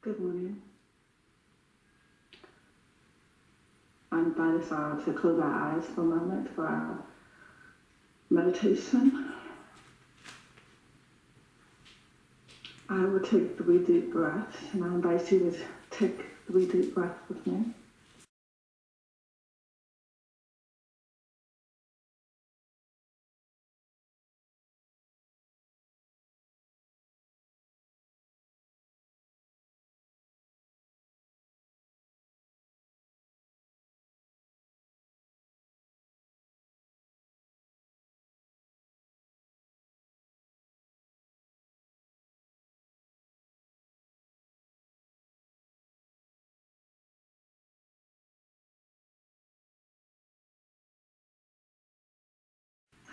Good morning. I invite us all to close our eyes for a moment for our meditation. I will take 3 deep breaths, and I invite you to take 3 deep breaths with me.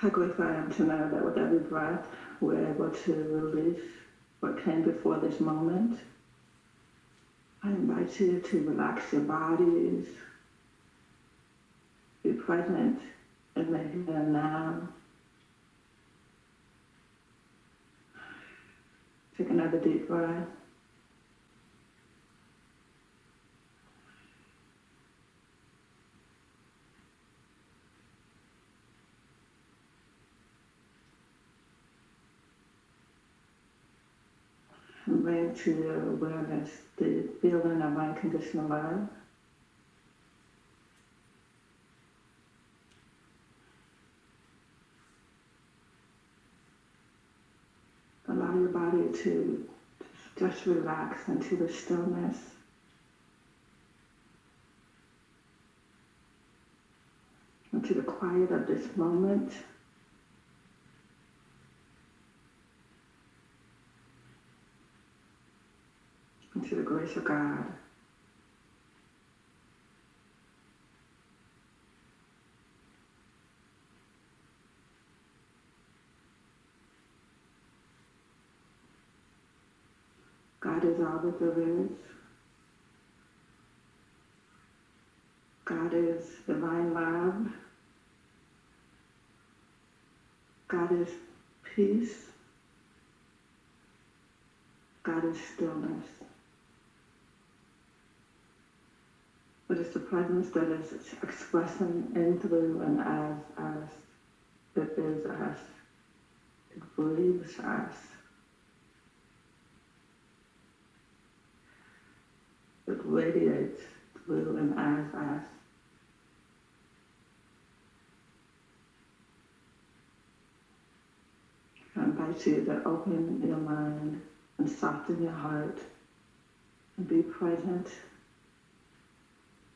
How grateful I am to know that with every breath, we're able to release what came before this moment. I invite you to relax your bodies, be present in the here and now. Take another deep breath. And bring to your awareness the feeling of unconditional love. Allow your body to just relax into the stillness. Into the quiet of this moment. Into the grace of God. God is all that there is. God is divine love. God is peace. God is stillness. It is the presence that is expressing in, through, and as us. It is us. It breathes us. It radiates through and as us. I invite you to open your mind and soften your heart and be present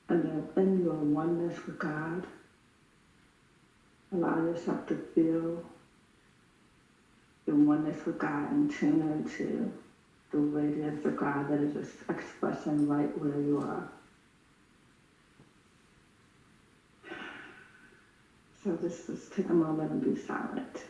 and then in your oneness with God. Allow yourself to feel your oneness with God and tune into the radiance of God that is just expressing right where you are. So just take a moment and be silent.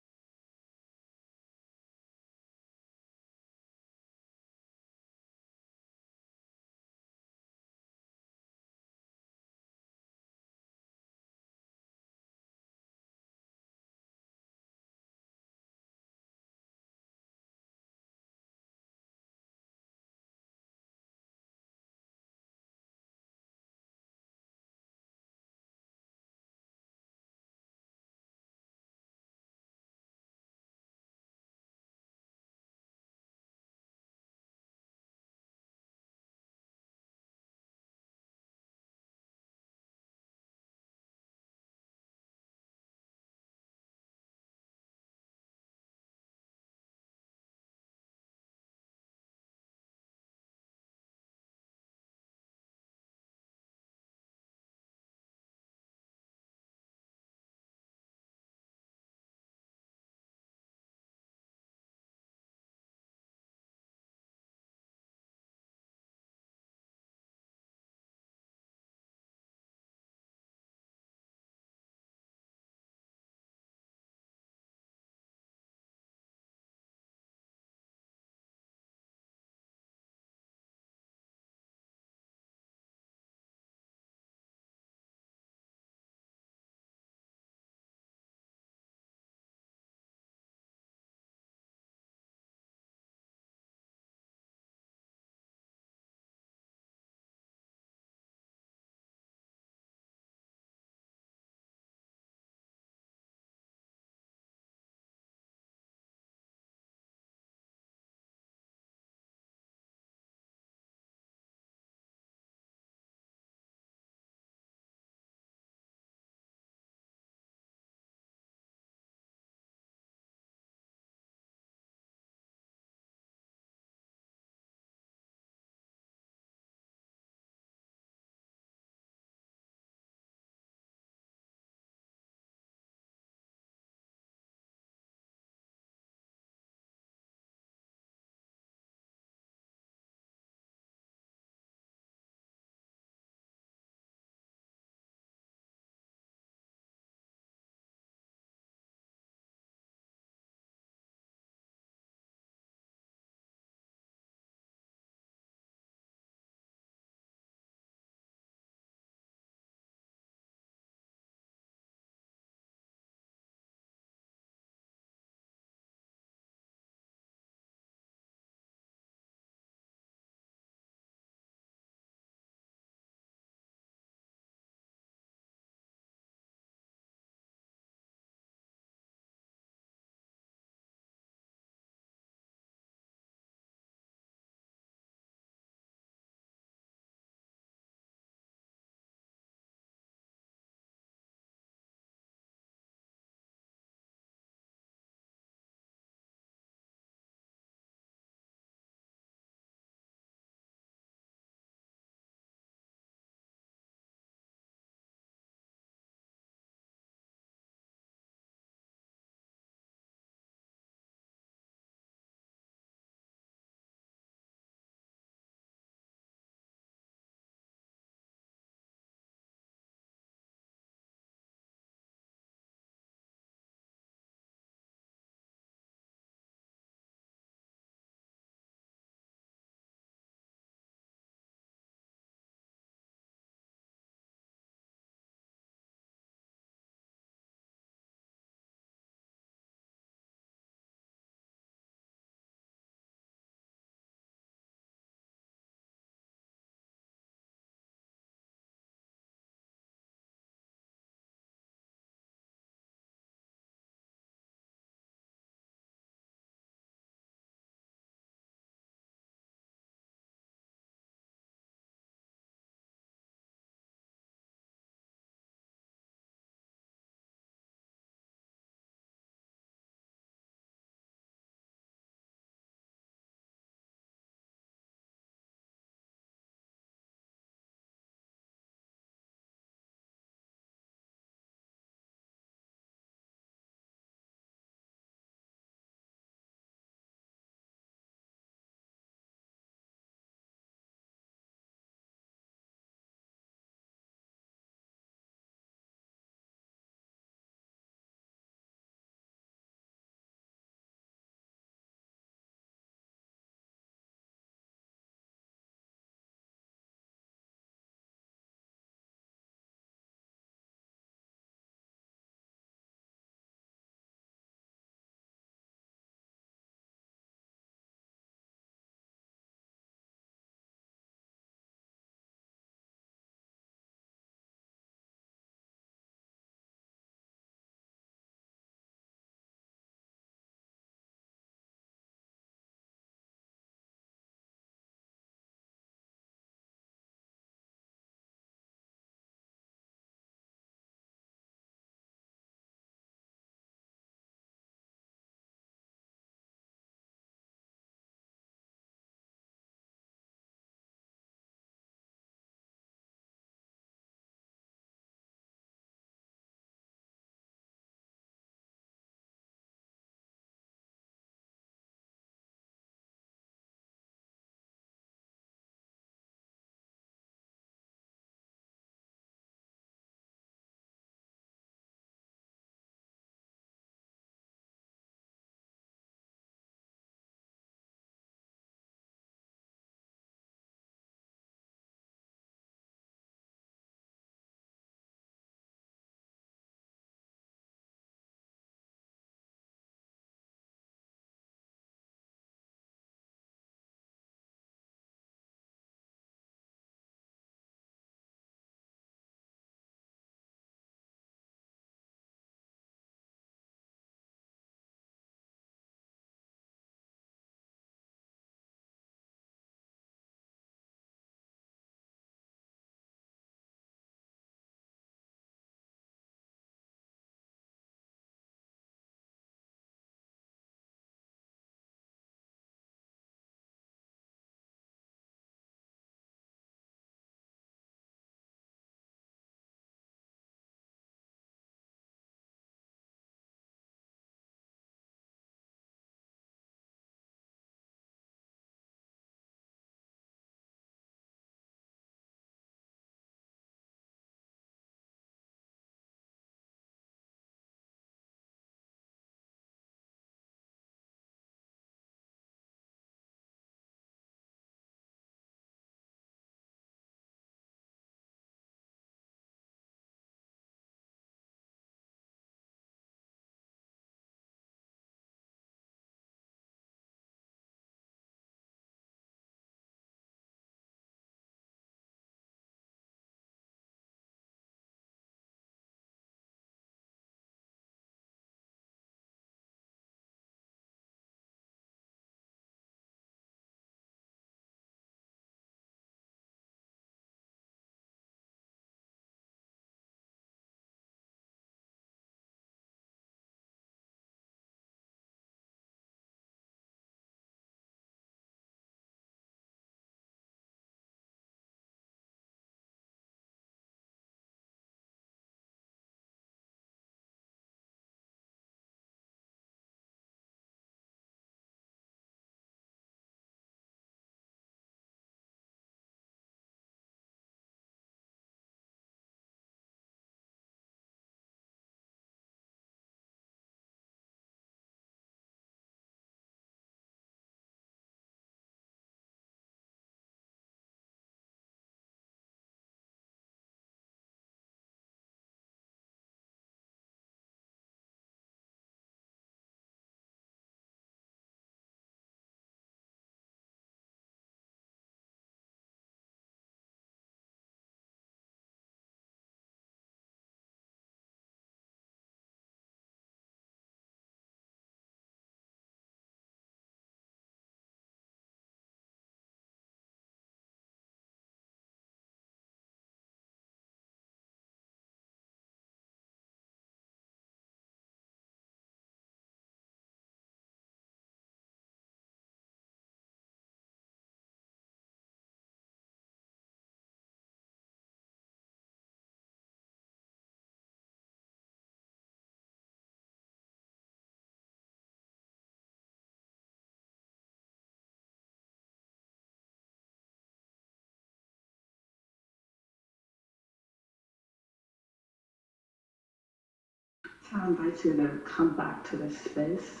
I invite you to come back to this space.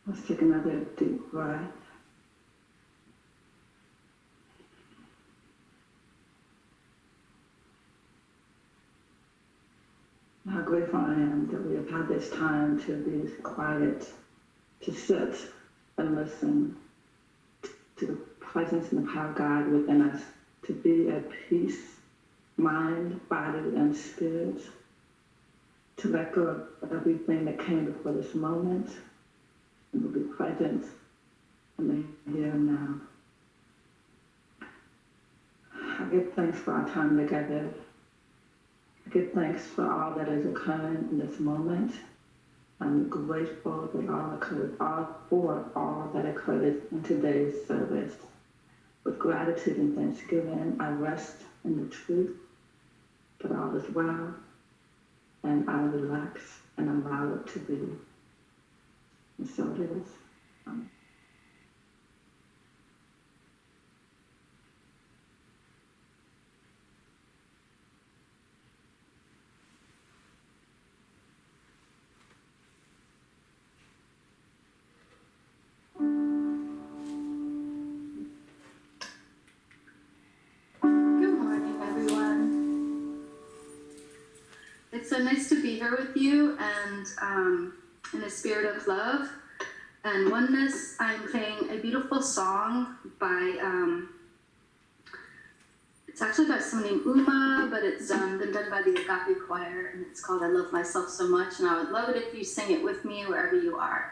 Let's take another deep breath. How grateful I am that we have had this time to be quiet, to sit and listen to the presence and the power of God within us, to be at peace, mind, body, and spirit, to let go of everything that came before this moment, and to be present in the here and now. I give thanks for our time together. I give thanks for all that is occurring in this moment. I'm grateful that all that occurred in today's service. With gratitude and thanksgiving, I rest in the truth that all is well, and I relax and allow it to be. And so it is. It's so nice to be here with you, and in a spirit of love and oneness, I'm playing a beautiful song by, it's actually by someone named Uma, but it's been done by the Agape Choir, and it's called I Love Myself So Much, and I would love it if you sing it with me wherever you are.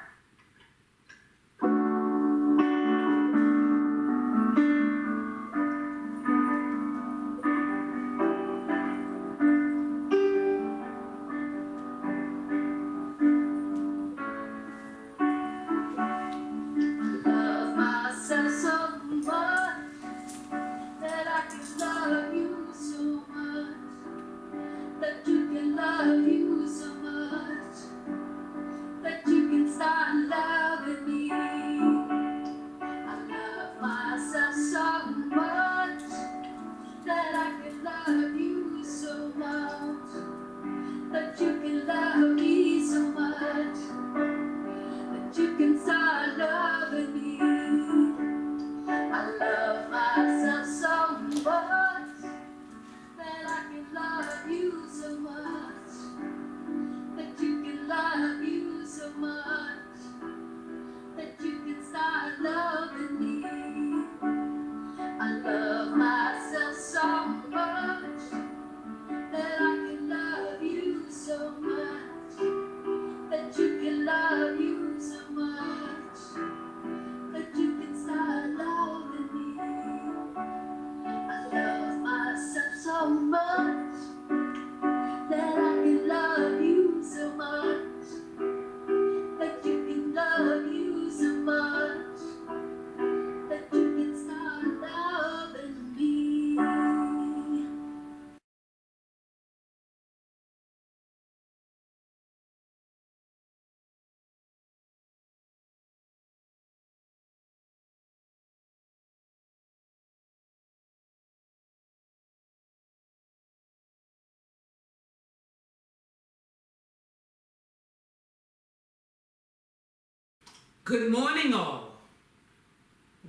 Good morning, all.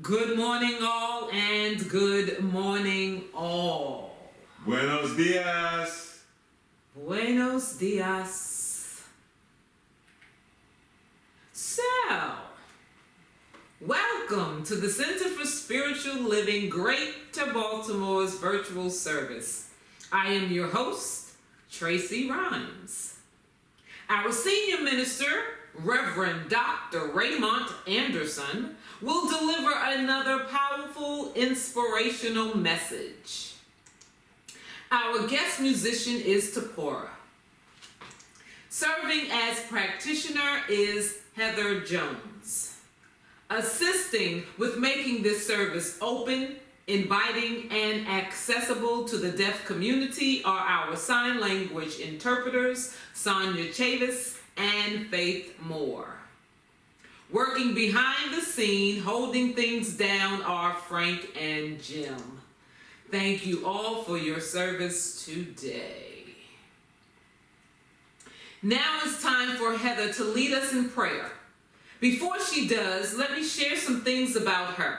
Good morning, all, and good morning, all. Buenos dias. Buenos dias. So, welcome to the Center for Spiritual Living Greater Baltimore's virtual service. I am your host, Tracy Rhymes. Our senior minister, Reverend Dr. Raymont Anderson, will deliver another powerful, inspirational message. Our guest musician is Tapora. Serving as practitioner is Heather Jones. Assisting with making this service open, inviting, and accessible to the deaf community are our sign language interpreters, Sonia Chavis and Faith Moore. Working behind the scene, holding things down, are Frank and Jim. Thank you all for your service today. Now it's time for Heather to lead us in prayer. Before she does, let me share some things about her.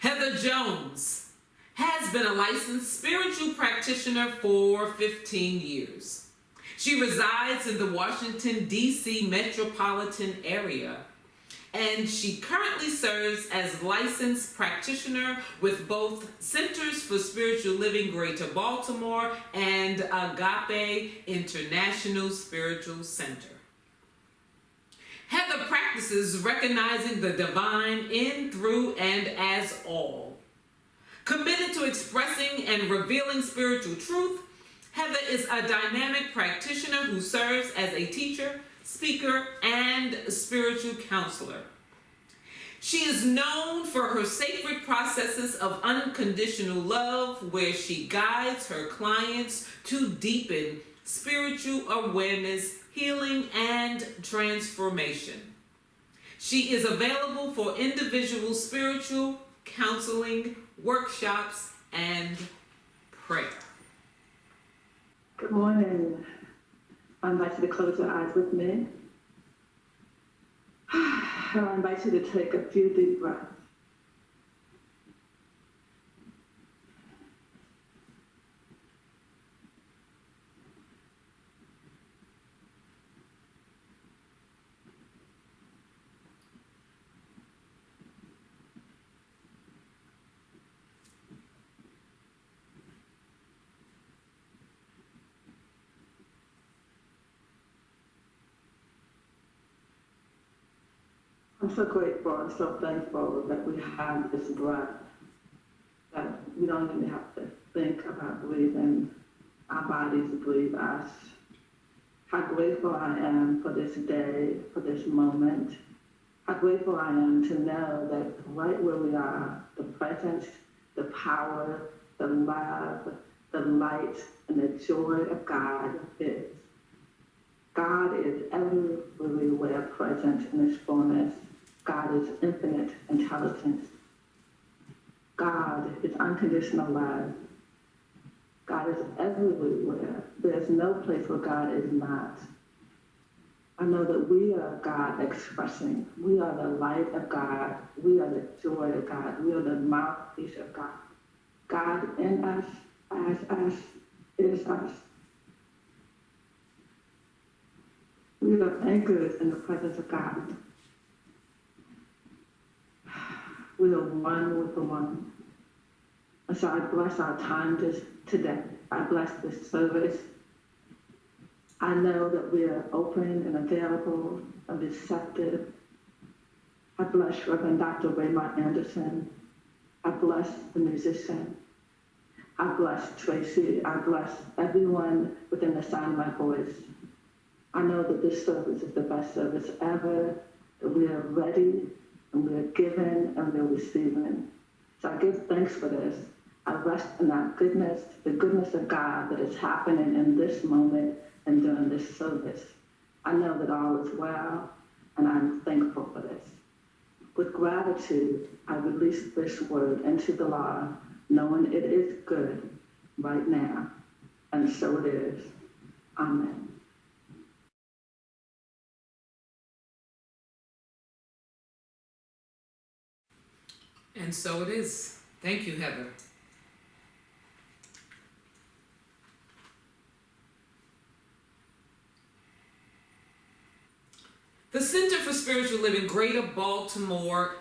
Heather Jones has been a licensed spiritual practitioner for 15 years. She resides in the Washington, D.C. metropolitan area, and she currently serves as licensed practitioner with both Centers for Spiritual Living Greater Baltimore and Agape International Spiritual Center. Heather practices recognizing the divine in, through, and as all. Committed to expressing and revealing spiritual truth, Heather is a dynamic practitioner who serves as a teacher, speaker, and spiritual counselor. She is known for her sacred processes of unconditional love, where she guides her clients to deepen spiritual awareness, healing, and transformation. She is available for individual spiritual counseling, workshops, and prayer. Good morning. I invite you to close your eyes with me. I invite you to take a few deep breaths. I'm so grateful and so thankful that we have this breath, that we don't even have to think about breathing. Our bodies breathe us. How grateful I am for this day, for this moment. How grateful I am to know that right where we are, the presence, the power, the love, the light, and the joy of God is. God is everywhere present in His fullness. God is infinite intelligence. God is unconditional love. God is everywhere. There's no place where God is not. I know that we are God expressing. We are the light of God. We are the joy of God. We are the mouthpiece of God. God in us, as us, is us. We are anchored in the presence of God. We are one with the one. And so I bless our time today. I bless this service. I know that we are open and available and receptive. I bless Reverend Dr. Raymont Anderson. I bless the musician. I bless Tracy. I bless everyone within the sound of my voice. I know that this service is the best service ever, that we are ready, and we are given, and we are receiving. So I give thanks for this. I rest in that goodness, the goodness of God that is happening in this moment and during this service. I know that all is well, and I'm thankful for this. With gratitude, I release this word into the law, knowing it is good right now, and so it is. Amen. And so it is. Thank you, Heather. The Center for Spiritual Living Greater Baltimore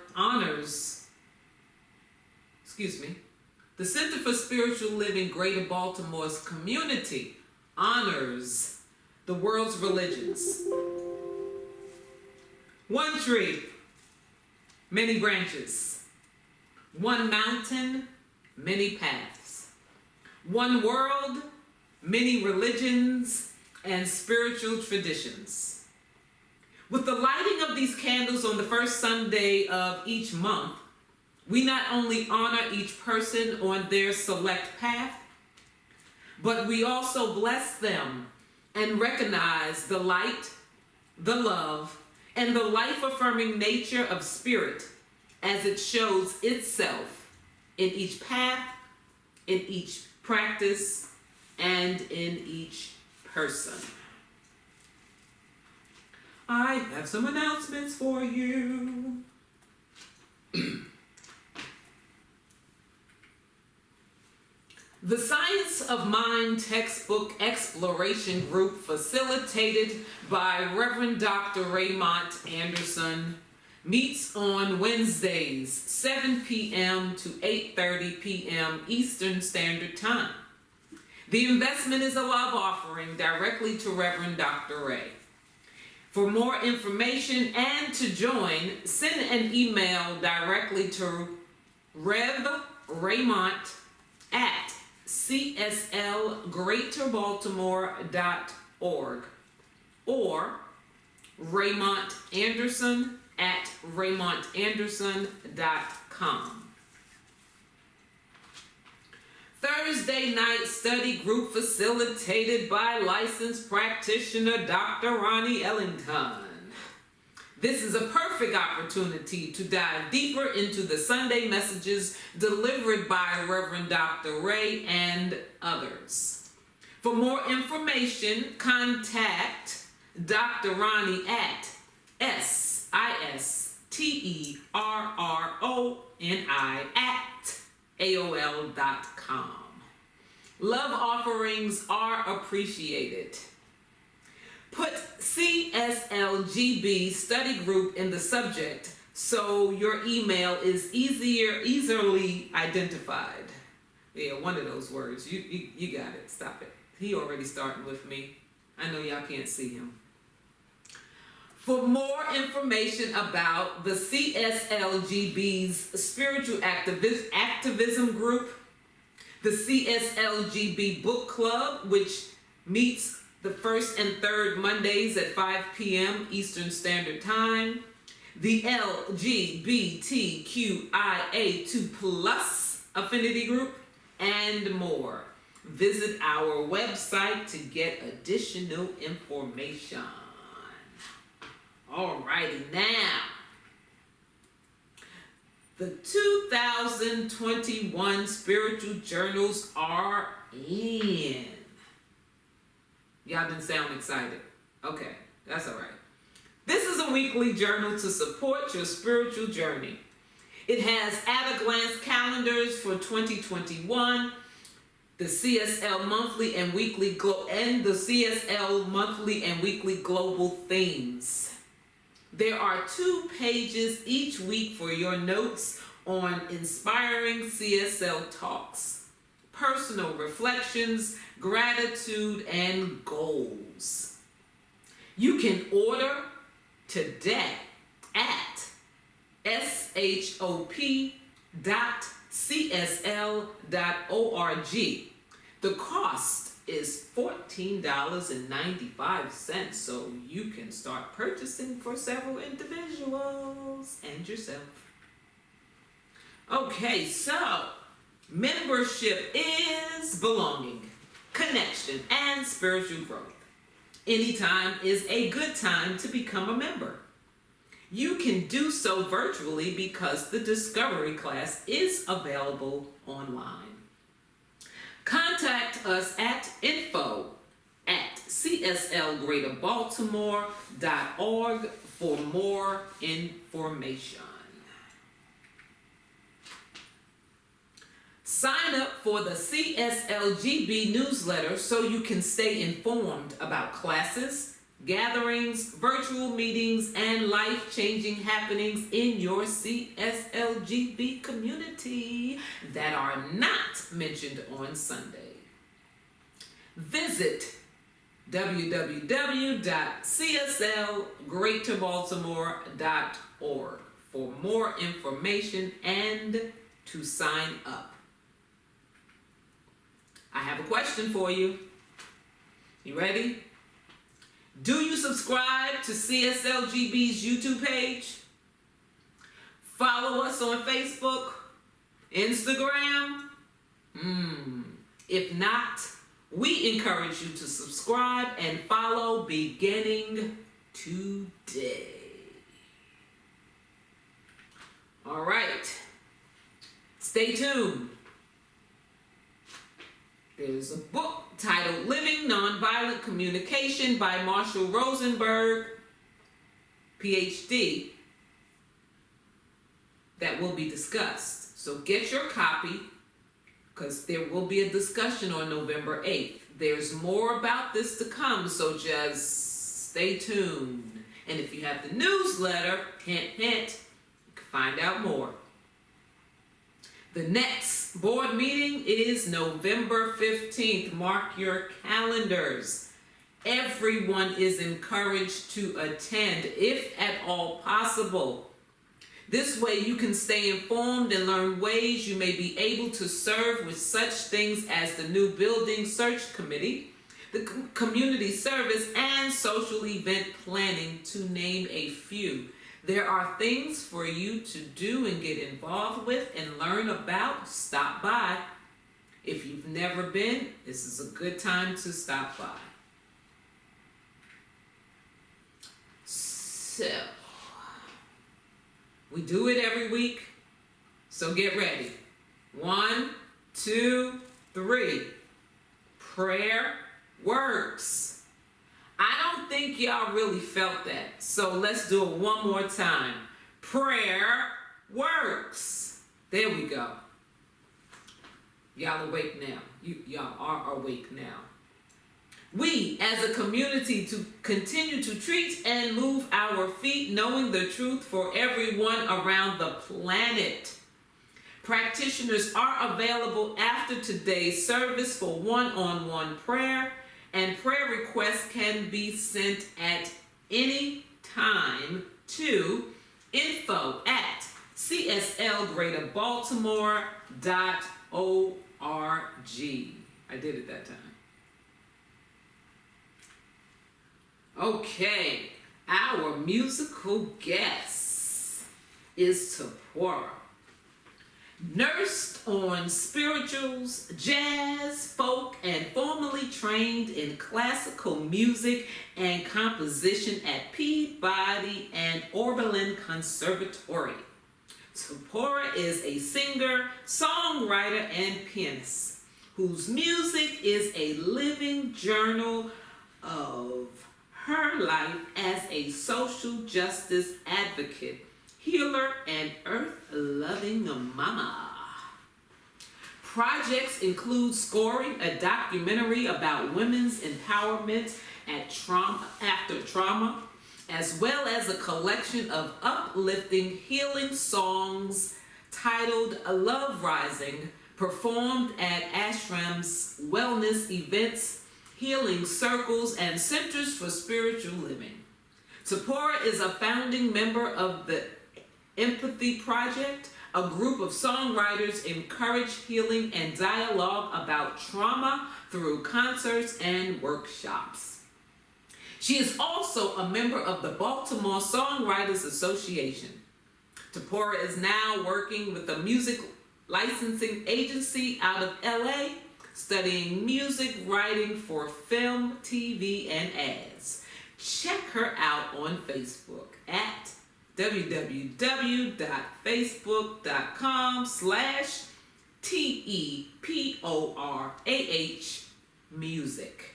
the Center for Spiritual Living Greater Baltimore's community honors the world's religions. One tree, many branches. One mountain, many paths. One world, many religions and spiritual traditions. With the lighting of these candles on the first Sunday of each month, we not only honor each person on their select path, but we also bless them and recognize the light, the love, and the life-affirming nature of spirit as it shows itself in each path, in each practice and in each person. I have some announcements for you. The Science of Mind textbook exploration group, facilitated by Reverend Dr. Raymont Anderson, meets on Wednesdays, 7 p.m. to 8:30 p.m. Eastern Standard Time. The investment is a love offering directly to Reverend Dr. Ray. For more information and to join, send an email directly to Raymont at CSLGreaterBaltimore.org or Raymont Anderson at RaymontAnderson.com. Thursday night study group facilitated by licensed practitioner Dr. Ronnie Ellington. This is a perfect opportunity to dive deeper into the Sunday messages delivered by Reverend Dr. Ray and others. For more information, contact Dr. Ronnie at SISTERRONI@AOL.com. Love offerings are appreciated. Put CSLGB study group in the subject so your email is easily identified. Yeah, one of those words. You got it. Stop it. He already starting with me. I know y'all can't see him. For more information about the CSLGB's spiritual activism group, the CSLGB book club, which meets the first and third Mondays at 5 p.m. Eastern Standard Time, the LGBTQIA2+ affinity group, and more. Visit our website to get additional information. Alrighty, now, the 2021 spiritual journals are in. Y'all didn't sound excited. Okay, that's all right. This is a weekly journal to support your spiritual journey. It has at-a-glance calendars for 2021, the CSL monthly and weekly global themes. There are 2 pages each week for your notes on inspiring CSL talks, personal reflections, gratitude, and goals. You can order today at shop.csl.org. The cost is $14.95, so you can start purchasing for several individuals and yourself. Okay, so membership is belonging, connection, and spiritual growth. Anytime is a good time to become a member. You can do so virtually because the Discovery class is available online. Contact us at info@cslgreaterbaltimore.org for more information. Sign up for the CSLGB newsletter so you can stay informed about classes, gatherings, virtual meetings, and life-changing happenings in your CSLGB community that are not mentioned on Sunday. Visit www.cslgreaterbaltimore.org for more information and to sign up. I have a question for you. You ready? Do you subscribe to CSLGB's YouTube page? Follow us on Facebook, Instagram? If not, we encourage you to subscribe and follow beginning today. All right. Stay tuned. There's a book titled Living Nonviolent Communication by Marshall Rosenberg, PhD, that will be discussed. So get your copy, because there will be a discussion on November 8th. There's more about this to come, so just stay tuned. And if you have the newsletter, hint, hint, you can find out more. The next board meeting is November 15th. Mark your calendars. Everyone is encouraged to attend, if at all possible. This way you can stay informed and learn ways you may be able to serve with such things as the new building search committee, the community service, and social event planning, to name a few. There are things for you to do and get involved with and learn about. Stop by. If you've never been, this is a good time to stop by. So, we do it every week, so get ready. 1, 2, 3. Prayer works. I don't think y'all really felt that, so let's do it one more time. Prayer works. There we go. Y'all awake now. Y'all are awake now. We, as a community, to continue to treat and move our feet, knowing the truth for everyone around the planet. Practitioners are available after today's service for one-on-one prayer, and prayer requests can be sent at any time to info@cslgreaterbaltimore.org. I did it that time. Okay, our musical guest is Tapora. Nursed on spirituals, jazz, folk, and formerly trained in classical music and composition at Peabody and Oberlin Conservatory. Tapora is a singer, songwriter, and pianist whose music is a living journal of her life as a social justice advocate, healer, and earth-loving mama. Projects include scoring a documentary about women's empowerment after trauma, as well as a collection of uplifting, healing songs titled Love Rising, performed at ashrams, wellness events, healing circles, and centers for spiritual living. Tapora is a founding member of the Empathy Project, a group of songwriters encourage healing and dialogue about trauma through concerts and workshops. She is also a member of the Baltimore Songwriters Association. Tapora is now working with a music licensing agency out of LA, studying music writing for film, TV, and ads. Check her out on Facebook at www.facebook.com/TEPORAH music.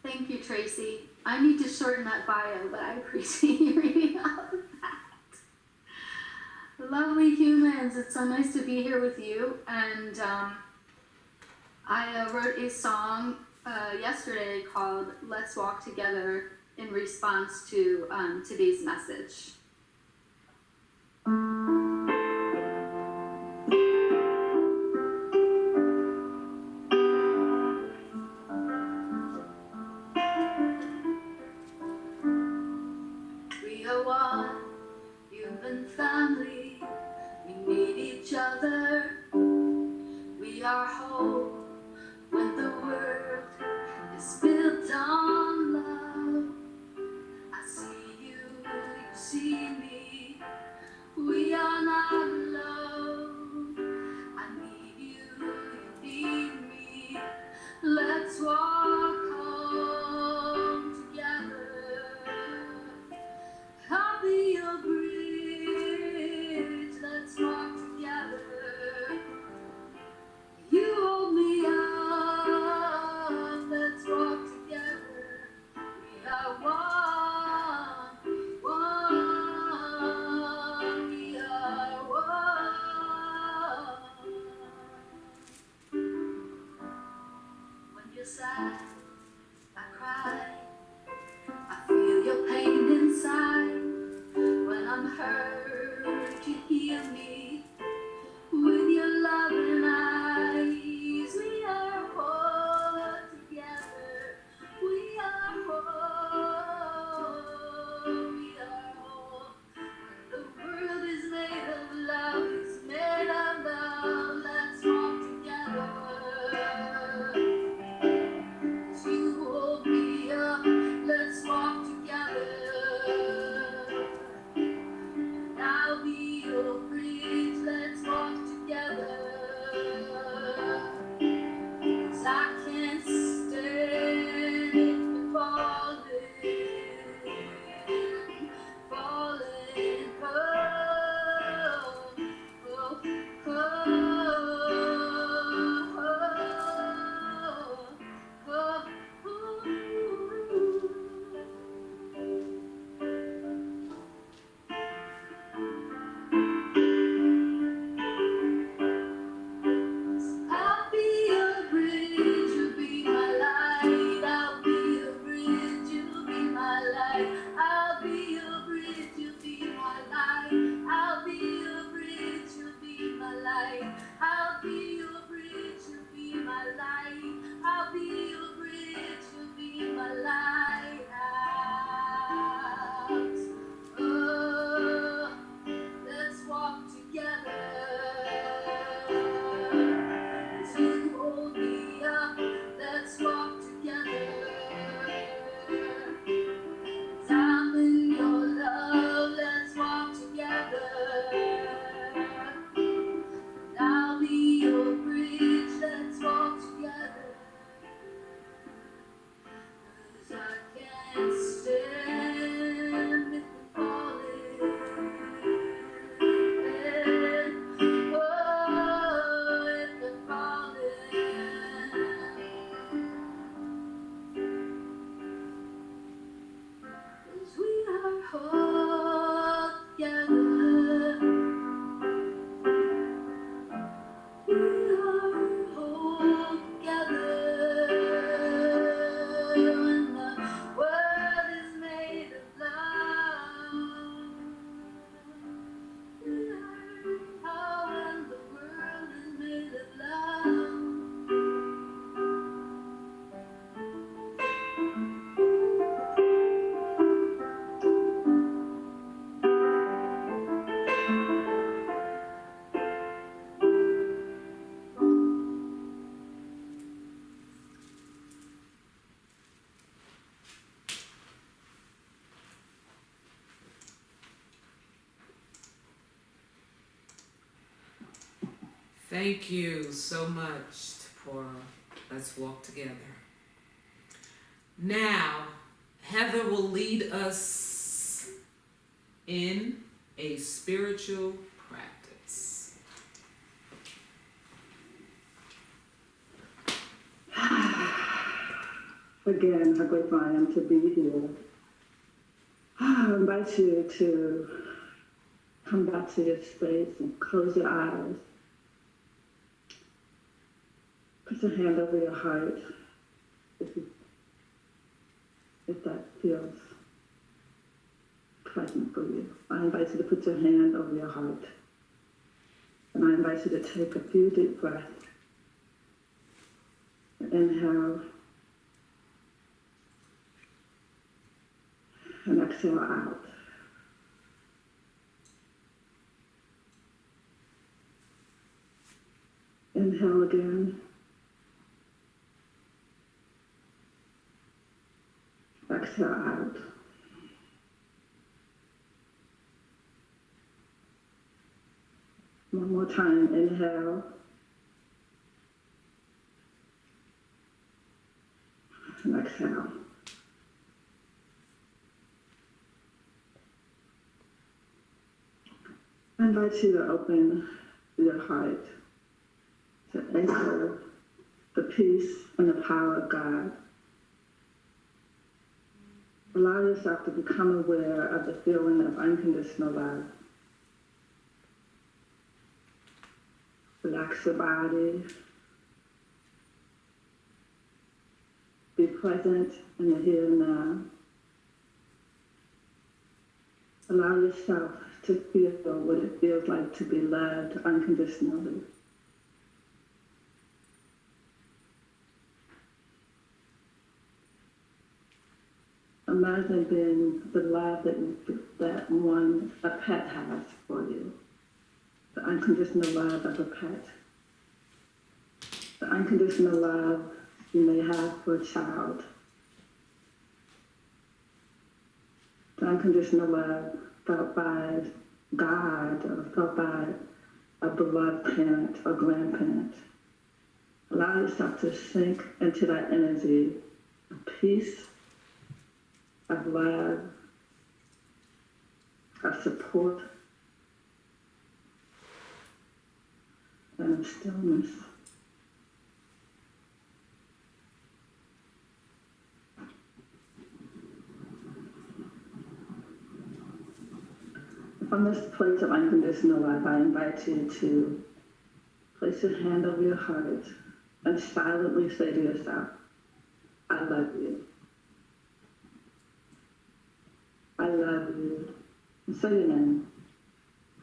Thank you, Tracy. I need to shorten that bio, but I appreciate you reading all of that. Lovely humans, it's so nice to be here with you. And I wrote a song yesterday called Let's Walk Together in response to today's message. We are one, human family, we need each other, we are whole when the world is built on love. I see you, you see me, we are not alone. I need you, you need me, let's walk home together. I'll be your bridge, let's walk together. together. We are whole together. When the world is made of love. We are how when the world is made of love. Thank you so much, Tapora. Let's walk together. Now, Heather will lead us in a spiritual practice. Again, how grateful I am to be here. I invite you to come back to your space and close your eyes. Put your hand over your heart if that feels pleasant for you. I invite you to put your hand over your heart. And I invite you to take a few deep breaths. Inhale and exhale out. Inhale again. Exhale out. One more time. Inhale. And exhale. I invite you to open your heart to enter the peace and the power of God. Allow yourself to become aware of the feeling of unconditional love. Relax your body. Be present in the here and now. Allow yourself to feel what it feels like to be loved unconditionally. Imagine being the love that a pet has for you. The unconditional love of a pet. The unconditional love you may have for a child. The unconditional love felt by God or felt by a beloved parent or grandparent. Allow yourself to sink into that energy of peace, of love, of support, and of stillness. From this place of unconditional love, I invite you to place your hand over your heart and silently say to yourself, I love you. I love you. And say your name.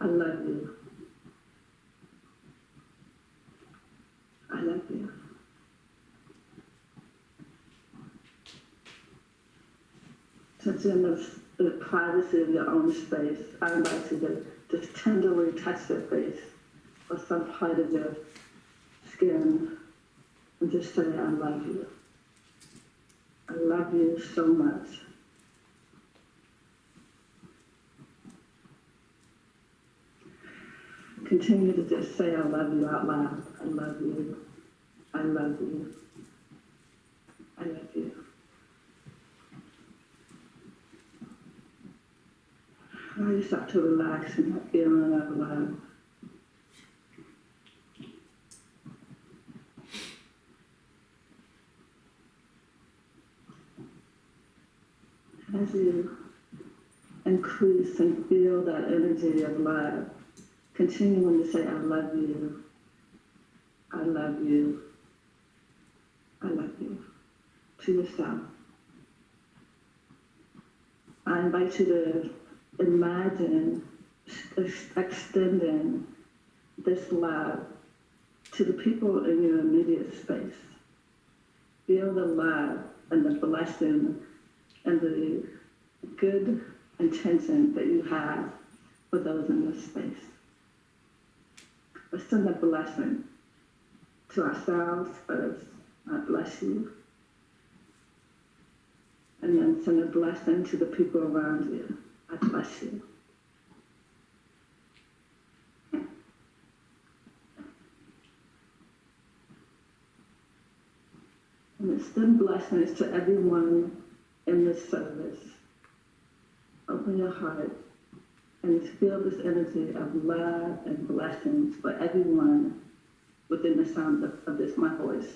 I love you. I love you. Since you're in the privacy of your own space, I invite you to just tenderly touch your face or some part of your skin and just say, I love you. I love you so much. Continue to just say, I love you out loud. I love you. I love you. I love you. Allow yourself to relax in that feeling of love. As you increase and feel that energy of love. Continuing to say, I love you, I love you, I love you, to yourself. I invite you to imagine extending this love to the people in your immediate space. Feel the love and the blessing and the good intention that you have for those in this space. Let's send a blessing to ourselves first. I bless you. And then send a blessing to the people around you. I bless you. And extend blessings to everyone in this service. Open your heart and feel this energy of love and blessings for everyone within the sound of this, my voice.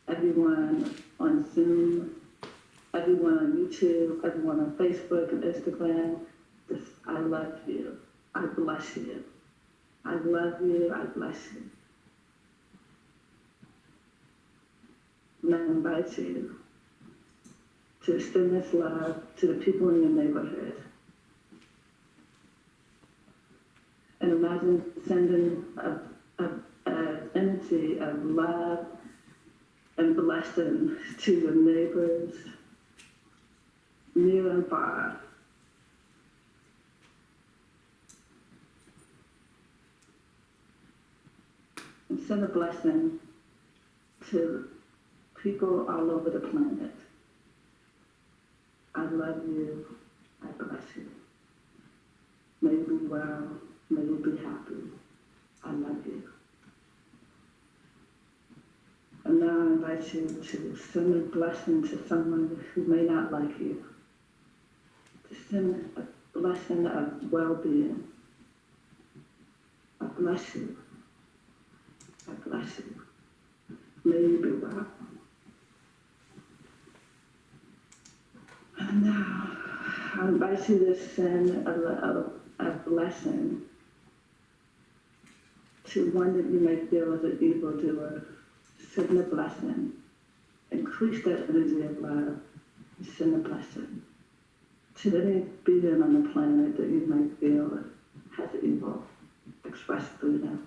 Everyone on Zoom, everyone on YouTube, everyone on Facebook and Instagram. Just, I love you. I bless you. I love you. I bless you. And I invite you to extend this love to the people in your neighborhood. And imagine sending an energy of love and blessing to your neighbors, near and far. And send a blessing to people all over the planet. I love you. I bless you. May you be well. May you be happy. I love you. And now I invite you to send a blessing to someone who may not like you. To send a blessing of well-being. I bless you. I bless you. May you be well. And now I invite you to send a blessing to one that you may feel as an evildoer. Send a blessing. Increase that energy of love. And send a blessing to any being on the planet that you may feel has evil expressed through them.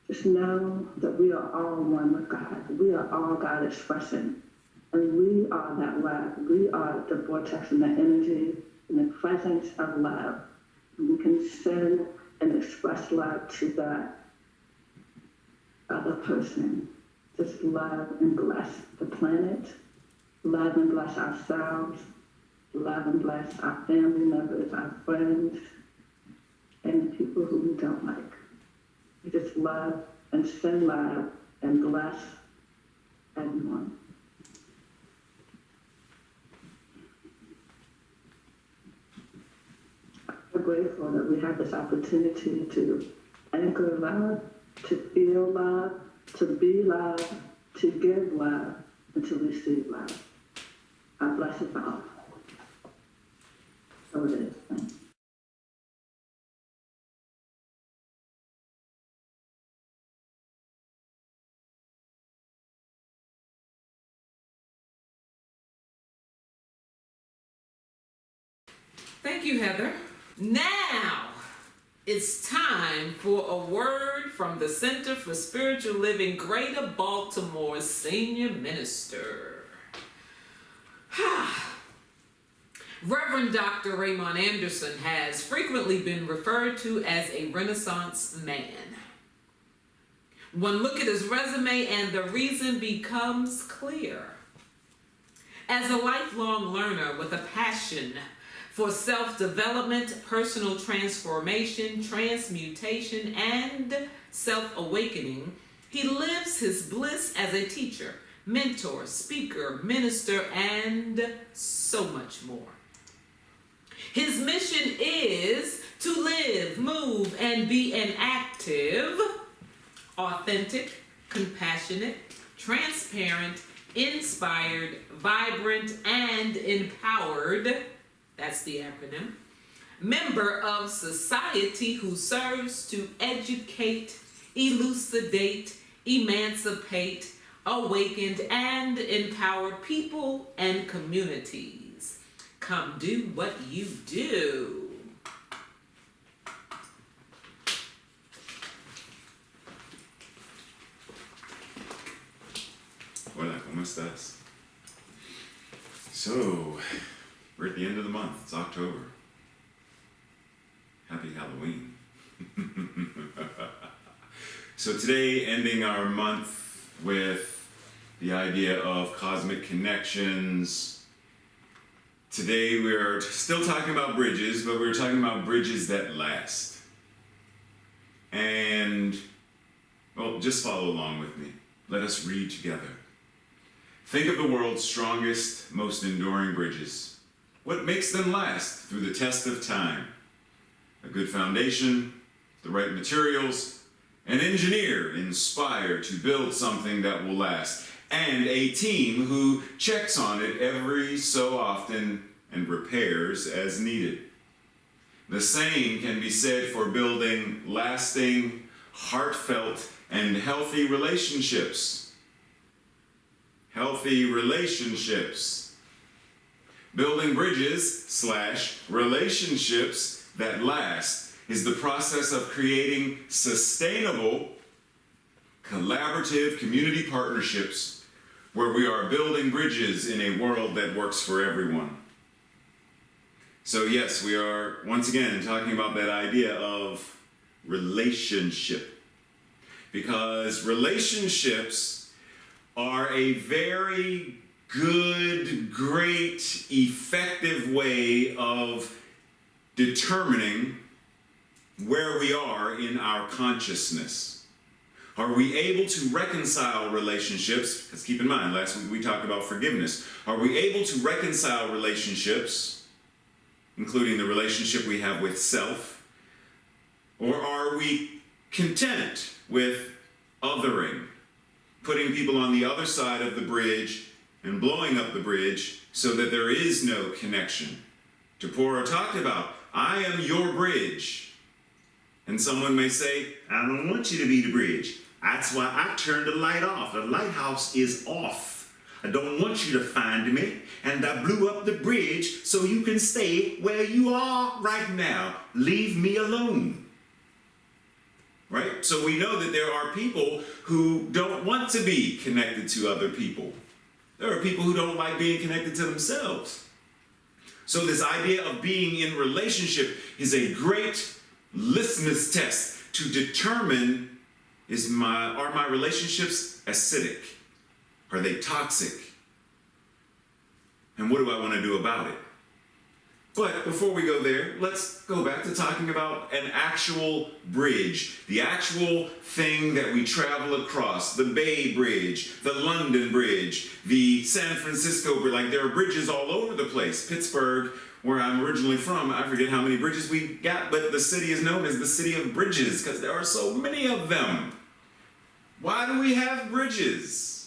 Just know that we are all one with God. We are all God expression. And we are that love. We are the vortex and the energy and the presence of love. And we can send and express love to that other person. Just love and bless the planet. Love and bless ourselves. Love and bless our family members, our friends, and the people who we don't like. We just love and send love and bless everyone. I'm grateful that we have this opportunity to anchor love, to feel love, to be love, to give love, and to receive love. I bless us all. So it is. Thanks. Thank you, Heather. Now, it's time for a word from the Center for Spiritual Living, Greater Baltimore Senior Minister. Reverend Dr. Raymont Anderson has frequently been referred to as a Renaissance man. One look at his resume and the reason becomes clear. As a lifelong learner with a passion for self-development, personal transformation, transmutation, and self-awakening, he lives his bliss as a teacher, mentor, speaker, minister, and so much more. His mission is to live, move, and be an active, authentic, compassionate, transparent, inspired, vibrant, and empowered, that's the acronym, member of society who serves to educate, elucidate, emancipate, awaken, and empower people and communities. Come do what you do. Hola, ¿cómo estás? So, we're at the end of the month. It's October. Happy Halloween. So today, ending our month with the idea of cosmic connections. Today we're still talking about bridges, but we're talking about bridges that last. And, well, just follow along with me. Let us read together. Think of the world's strongest, most enduring bridges. What makes them last through the test of time? A good foundation, the right materials, an engineer inspired to build something that will last, and a team who checks on it every so often and repairs as needed. The same can be said for building lasting, heartfelt, and healthy relationships. Healthy relationships. Building bridges / relationships that last is the process of creating sustainable, collaborative community partnerships where we are building bridges in a world that works for everyone. So yes, we are once again talking about that idea of relationship, because relationships are a very good, great, effective way of determining where we are in our consciousness. Are we able to reconcile relationships? Because keep in mind, last week we talked about forgiveness. Are we able to reconcile relationships, including the relationship we have with self? Or are we content with othering, putting people on the other side of the bridge and blowing up the bridge so that there is no connection? Tapora talked about, I am your bridge. And someone may say, I don't want you to be the bridge. That's why I turned the light off. The lighthouse is off. I don't want you to find me. And I blew up the bridge so you can stay where you are right now. Leave me alone. Right? So we know that there are people who don't want to be connected to other people. There are people who don't like being connected to themselves. So this idea of being in relationship is a great litmus test to determine, are my relationships acidic? Are they toxic? And what do I want to do about it? But before we go there, let's go back to talking about an actual bridge, the actual thing that we travel across, the Bay Bridge, the London Bridge, the San Francisco Bridge. Like, there are bridges all over the place. Pittsburgh, where I'm originally from, I forget how many bridges we got, but the city is known as the city of bridges because there are so many of them. Why do we have bridges?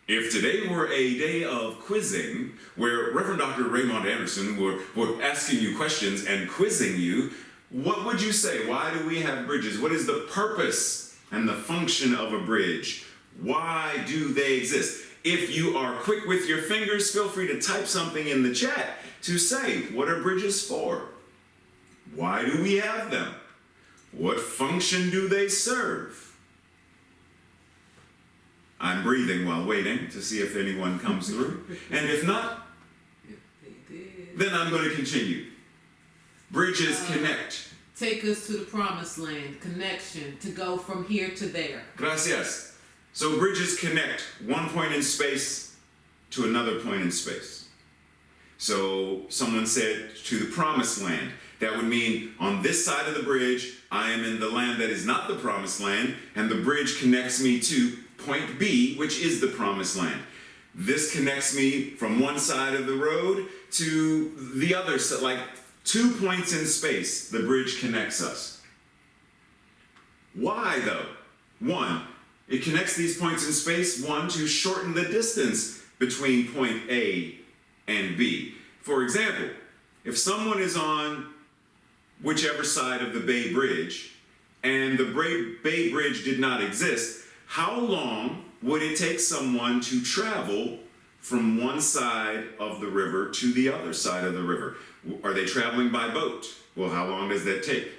If today were a day of quizzing, where Reverend Dr. Raymont Anderson were asking you questions and quizzing you, what would you say? Why do we have bridges? What is the purpose and the function of a bridge? Why do they exist? If you are quick with your fingers, feel free to type something in the chat to say, what are bridges for? Why do we have them? What function do they serve? I'm breathing while waiting to see if anyone comes through. And if not, then I'm going to continue. Bridges connect. Take us to the promised land. Connection. To go from here to there. Gracias. So bridges connect one point in space to another point in space. So someone said to the promised land. That would mean on this side of the bridge, I am in the land that is not the promised land, and the bridge connects me to point B, which is the promised land. This connects me from one side of the road to the other side, like 2 points in space, the bridge connects us. Why though? One, it connects these points in space, one, to shorten the distance between point A and B. For example, If someone is on whichever side of the Bay Bridge and the Bay Bridge did not exist, how long would it take someone to travel from one side of the river to the other side of the river? Are they traveling by boat? Well, how long does that take?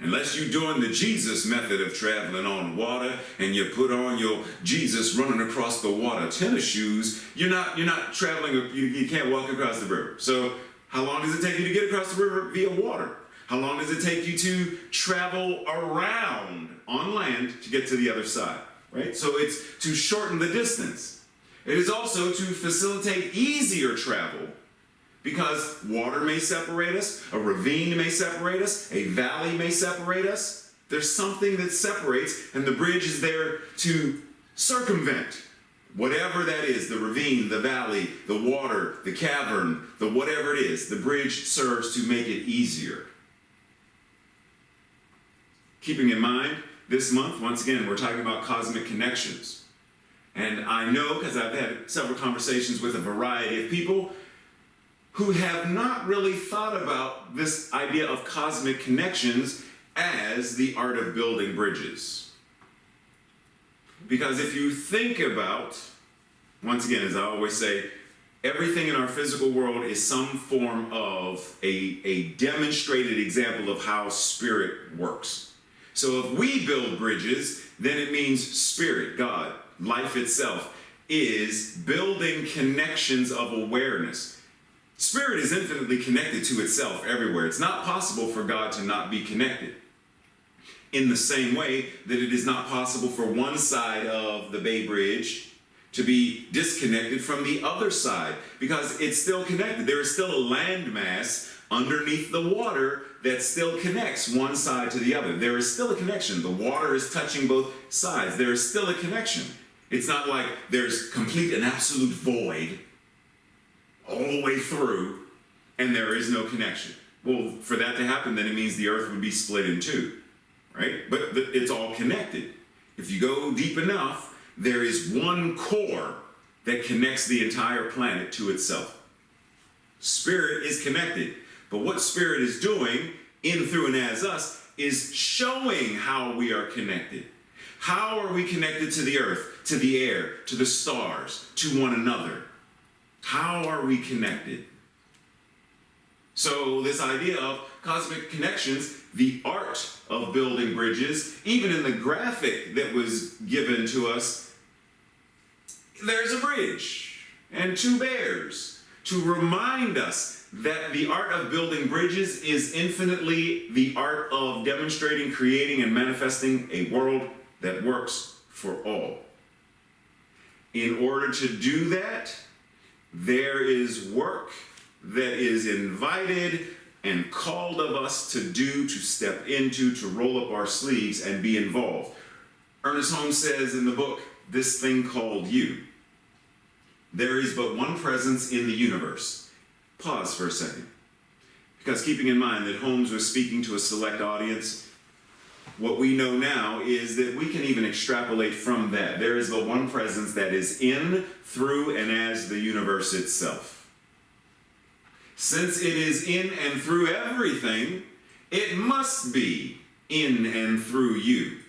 Unless you're doing the Jesus method of traveling on water and you put on your Jesus running across the water tennis shoes, you're not traveling, you can't walk across the river. So how long does it take you to get across the river via water? How long does it take you to travel around on land to get to the other side, right? So it's to shorten the distance. It is also to facilitate easier travel, because water may separate us, a ravine may separate us, a valley may separate us. There's something that separates, and the bridge is there to circumvent whatever that is, the ravine, the valley, the water, the cavern, the whatever it is. The bridge serves to make it easier. Keeping in mind, this month, once again, we're talking about cosmic connections. And I know, because I've had several conversations with a variety of people who have not really thought about this idea of cosmic connections as the art of building bridges. Because if you think about, once again, as I always say, everything in our physical world is some form of a demonstrated example of how spirit works. So if we build bridges, then it means spirit, God, life itself, is building connections of awareness. Spirit is infinitely connected to itself everywhere. It's not possible for God to not be connected. In the same way that it is not possible for one side of the Bay Bridge to be disconnected from the other side, because it's still connected. There is still a landmass underneath the water that still connects one side to the other. There is still a connection. The water is touching both sides. There is still a connection. It's not like there's complete and absolute void all the way through and there is no connection. Well, for that to happen, then it means the earth would be split in two, right? But it's all connected. If you go deep enough, there is one core that connects the entire planet to itself. Spirit is connected. But what spirit is doing in, through, and as us is showing how we are connected. How are we connected to the earth, to the air, to the stars, to one another? How are we connected? So this idea of cosmic connections, the art of building bridges, even in the graphic that was given to us, there's a bridge and two bears to remind us that the art of building bridges is infinitely the art of demonstrating, creating, and manifesting a world that works for all. In order to do that, there is work that is invited and called of us to do, to step into, to roll up our sleeves and be involved. Ernest Holmes says in the book, This Thing Called You, there is but one presence in the universe. Pause for a second. Because keeping in mind that Holmes was speaking to a select audience, what we know now is that we can even extrapolate from that. There is but one presence that is in, through, and as the universe itself. Since it is in and through everything, it must be in and through you.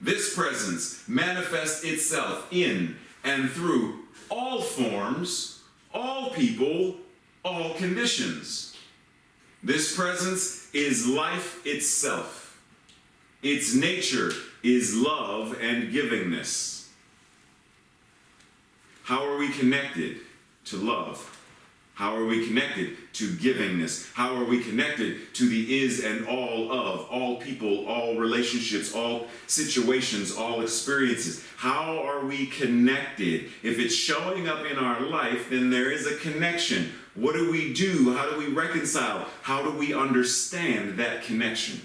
This presence manifests itself in and through all forms, all people, all conditions. This presence is life itself. Its nature is love and givingness. How are we connected to love? How are we connected to givingness? How are we connected to the is and all of, all people, all relationships, all situations, all experiences? How are we connected? If it's showing up in our life, then there is a connection. What do we do? How do we reconcile? How do we understand that connection?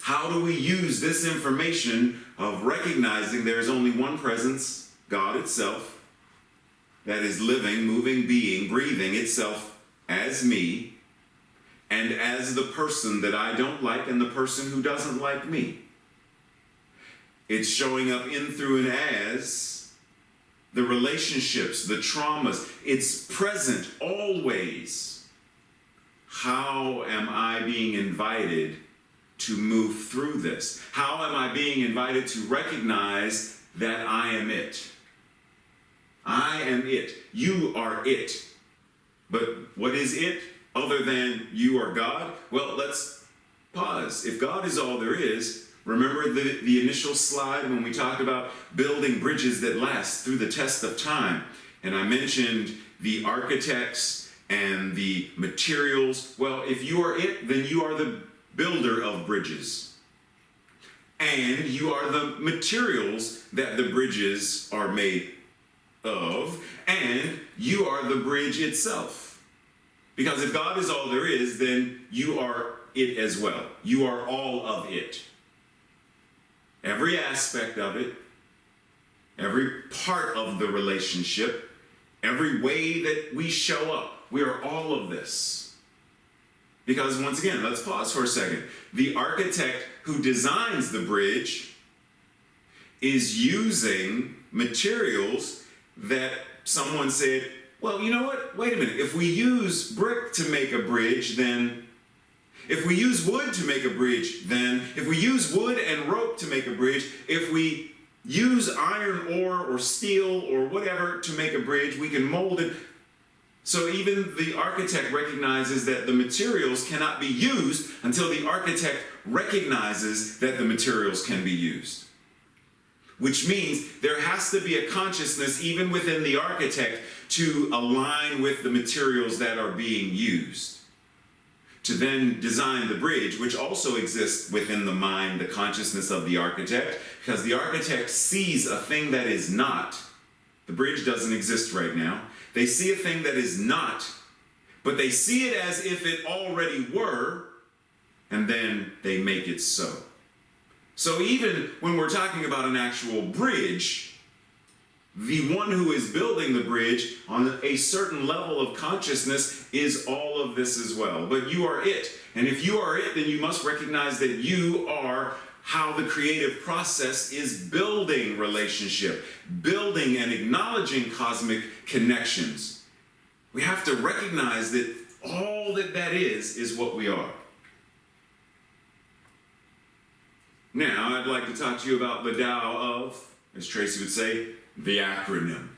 How do we use this information of recognizing there is only one presence, God itself, that is living, moving, being, breathing itself as me, and as the person that I don't like and the person who doesn't like me? It's showing up in, through, and as the relationships, the traumas. It's present always. how am I being invited to move through this? How am I being invited to recognize that I am it? I am it. You are it. But what is it other than you are God? Well, let's pause. If God is all there is, remember the initial slide when we talked about building bridges that last through the test of time. And I mentioned the architects and the materials. Well, if you are it, then you are the builder of bridges. And you are the materials that the bridges are made of. And you are the bridge itself. Because if God is all there is, then you are it as well. You are all of it. Every aspect of it, every part of the relationship, every way that we show up, we are all of this. Because once again, let's pause for a second. The architect who designs the bridge is using materials that someone said, well, you know what? Wait a minute. If we use brick to make a bridge, then if we use wood to make a bridge, then if we use wood and rope to make a bridge, if we use iron ore or steel or whatever to make a bridge, we can mold it. So even the architect recognizes that the materials cannot be used until the architect recognizes that the materials can be used. Which means there has to be a consciousness even within the architect to align with the materials that are being used. To then design the bridge, which also exists within the mind, the consciousness of the architect, because the architect sees a thing that is not. The bridge doesn't exist right now. They see a thing that is not, but they see it as if it already were, and then they make it so. So even when we're talking about an actual bridge, the one who is building the bridge on a certain level of consciousness is all of this as well. But you are it. And if you are it, then you must recognize that you are how the creative process is building relationship, building and acknowledging cosmic connections. We have to recognize that all that is what we are. Now, I'd like to talk to you about the Tao of, as Tracy would say, the acronym.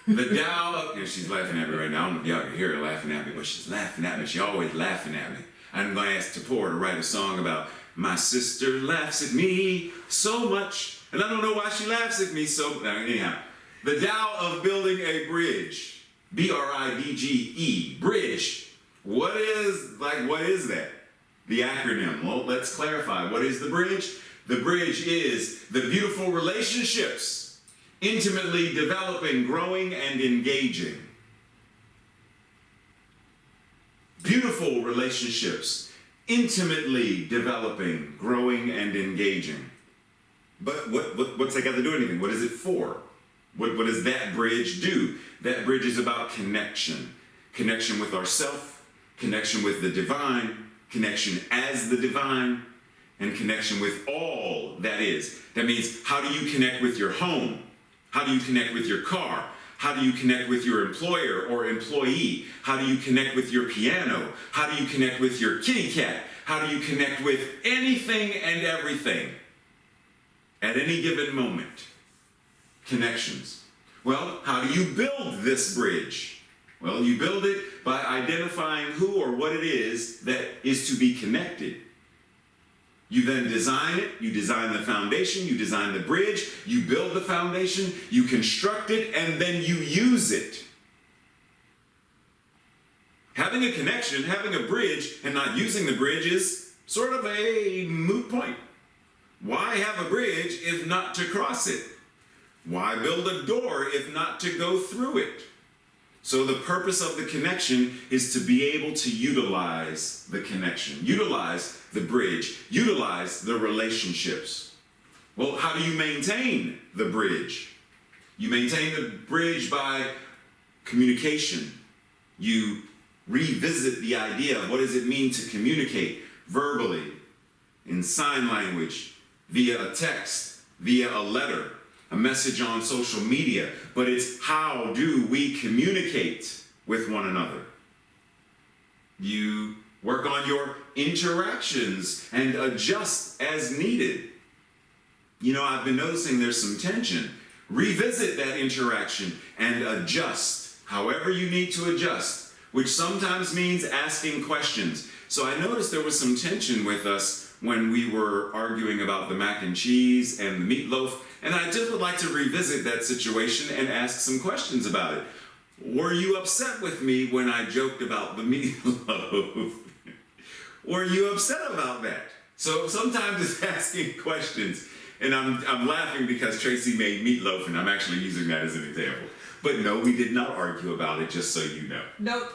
The Tao of, and she's laughing at me right now. I don't know if y'all can hear her laughing at me, but she's laughing at me. She's always laughing at me. I'm going to ask Tapor to write a song about my sister laughs at me so much, and I don't know why she laughs at me so. Anyhow, the Tao of building a bridge, B-R-I-D-G-E, bridge. What is that? The acronym. Well, let's clarify. What is the bridge? The bridge is the beautiful relationships, intimately developing, growing, and engaging. Beautiful relationships, intimately developing, growing, and engaging. But what's that got to do with anything? What is it for? What does that bridge do? That bridge is about connection. Connection with ourself, connection with the divine, connection as the divine, and connection with all that is. That means, how do you connect with your home? How do you connect with your car? How do you connect with your employer or employee? How do you connect with your piano? How do you connect with your kitty cat? How do you connect with anything and everything at any given moment? Connections. Well, how do you build this bridge? Well, you build it by identifying who or what it is that is to be connected. You then design it, you design the foundation, you design the bridge, you build the foundation, you construct it, and then you use it. Having a connection, having a bridge, and not using the bridge is sort of a moot point. Why have a bridge if not to cross it? Why build a door if not to go through it? So the purpose of the connection is to be able to utilize the connection, utilize the bridge, utilize the relationships. Well, how do you maintain the bridge? You maintain the bridge by communication. You revisit the idea of what does it mean to communicate verbally, in sign language, via a text, via a letter, a message on social media, but it's how do we communicate with one another? You work on your interactions and adjust as needed. You know, I've been noticing there's some tension. Revisit that interaction and adjust however you need to adjust, which sometimes means asking questions. So I noticed there was some tension with us when we were arguing about the mac and cheese and the meatloaf, and I just would like to revisit that situation and ask some questions about it. Were you upset with me when I joked about the meatloaf? Were you upset about that? So sometimes it's asking questions. And I'm laughing because Tracy made meatloaf, and I'm actually using that as an example. But no, we did not argue about it, just so you know. Nope.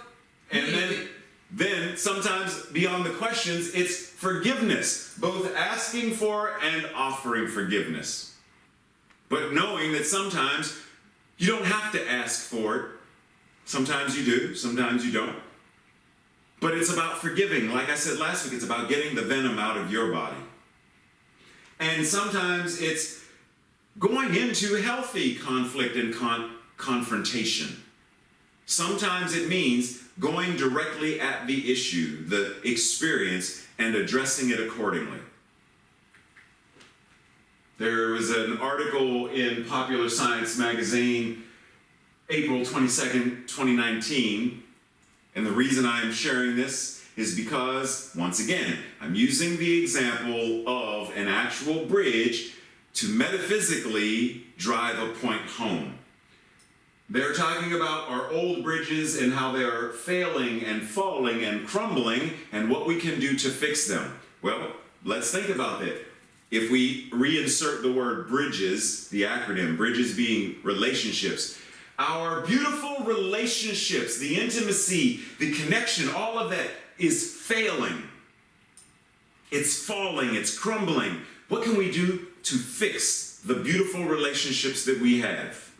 And then sometimes beyond the questions, it's forgiveness, both asking for and offering forgiveness. But knowing that sometimes you don't have to ask for it. Sometimes you do, sometimes you don't. But it's about forgiving. Like I said last week, it's about getting the venom out of your body. And sometimes it's going into healthy conflict and confrontation. Sometimes it means going directly at the issue, the experience, and addressing it accordingly. There was an article in Popular Science magazine, April 22nd, 2019, and the reason I'm sharing this is because, once again, I'm using the example of an actual bridge to metaphysically drive a point home. They're talking about our old bridges and how they are failing and falling and crumbling and what we can do to fix them. Well, let's think about that. If we reinsert the word bridges, the acronym, bridges being relationships, our beautiful relationships, the intimacy, the connection, all of that is failing. It's falling, it's crumbling. What can we do to fix the beautiful relationships that we have?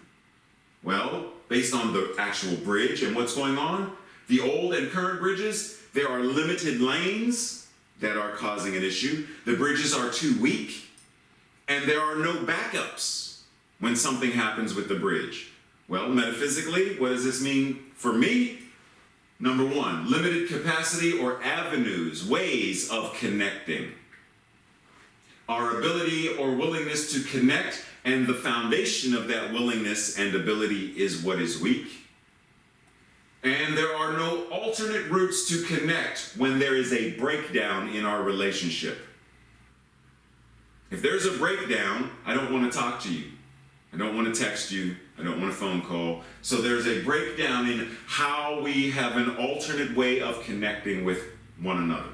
Well, based on the actual bridge and what's going on, the old and current bridges, there are limited lanes that are causing an issue. The bridges are too weak, and there are no backups when something happens with the bridge. Well, metaphysically, what does this mean for me? Number one, limited capacity or avenues, ways of connecting. Our ability or willingness to connect and the foundation of that willingness and ability is what is weak. And there are no alternate routes to connect when there is a breakdown in our relationship. If there's a breakdown, I don't want to talk to you. I don't want to text you. I don't want a phone call. So there's a breakdown in how we have an alternate way of connecting with one another.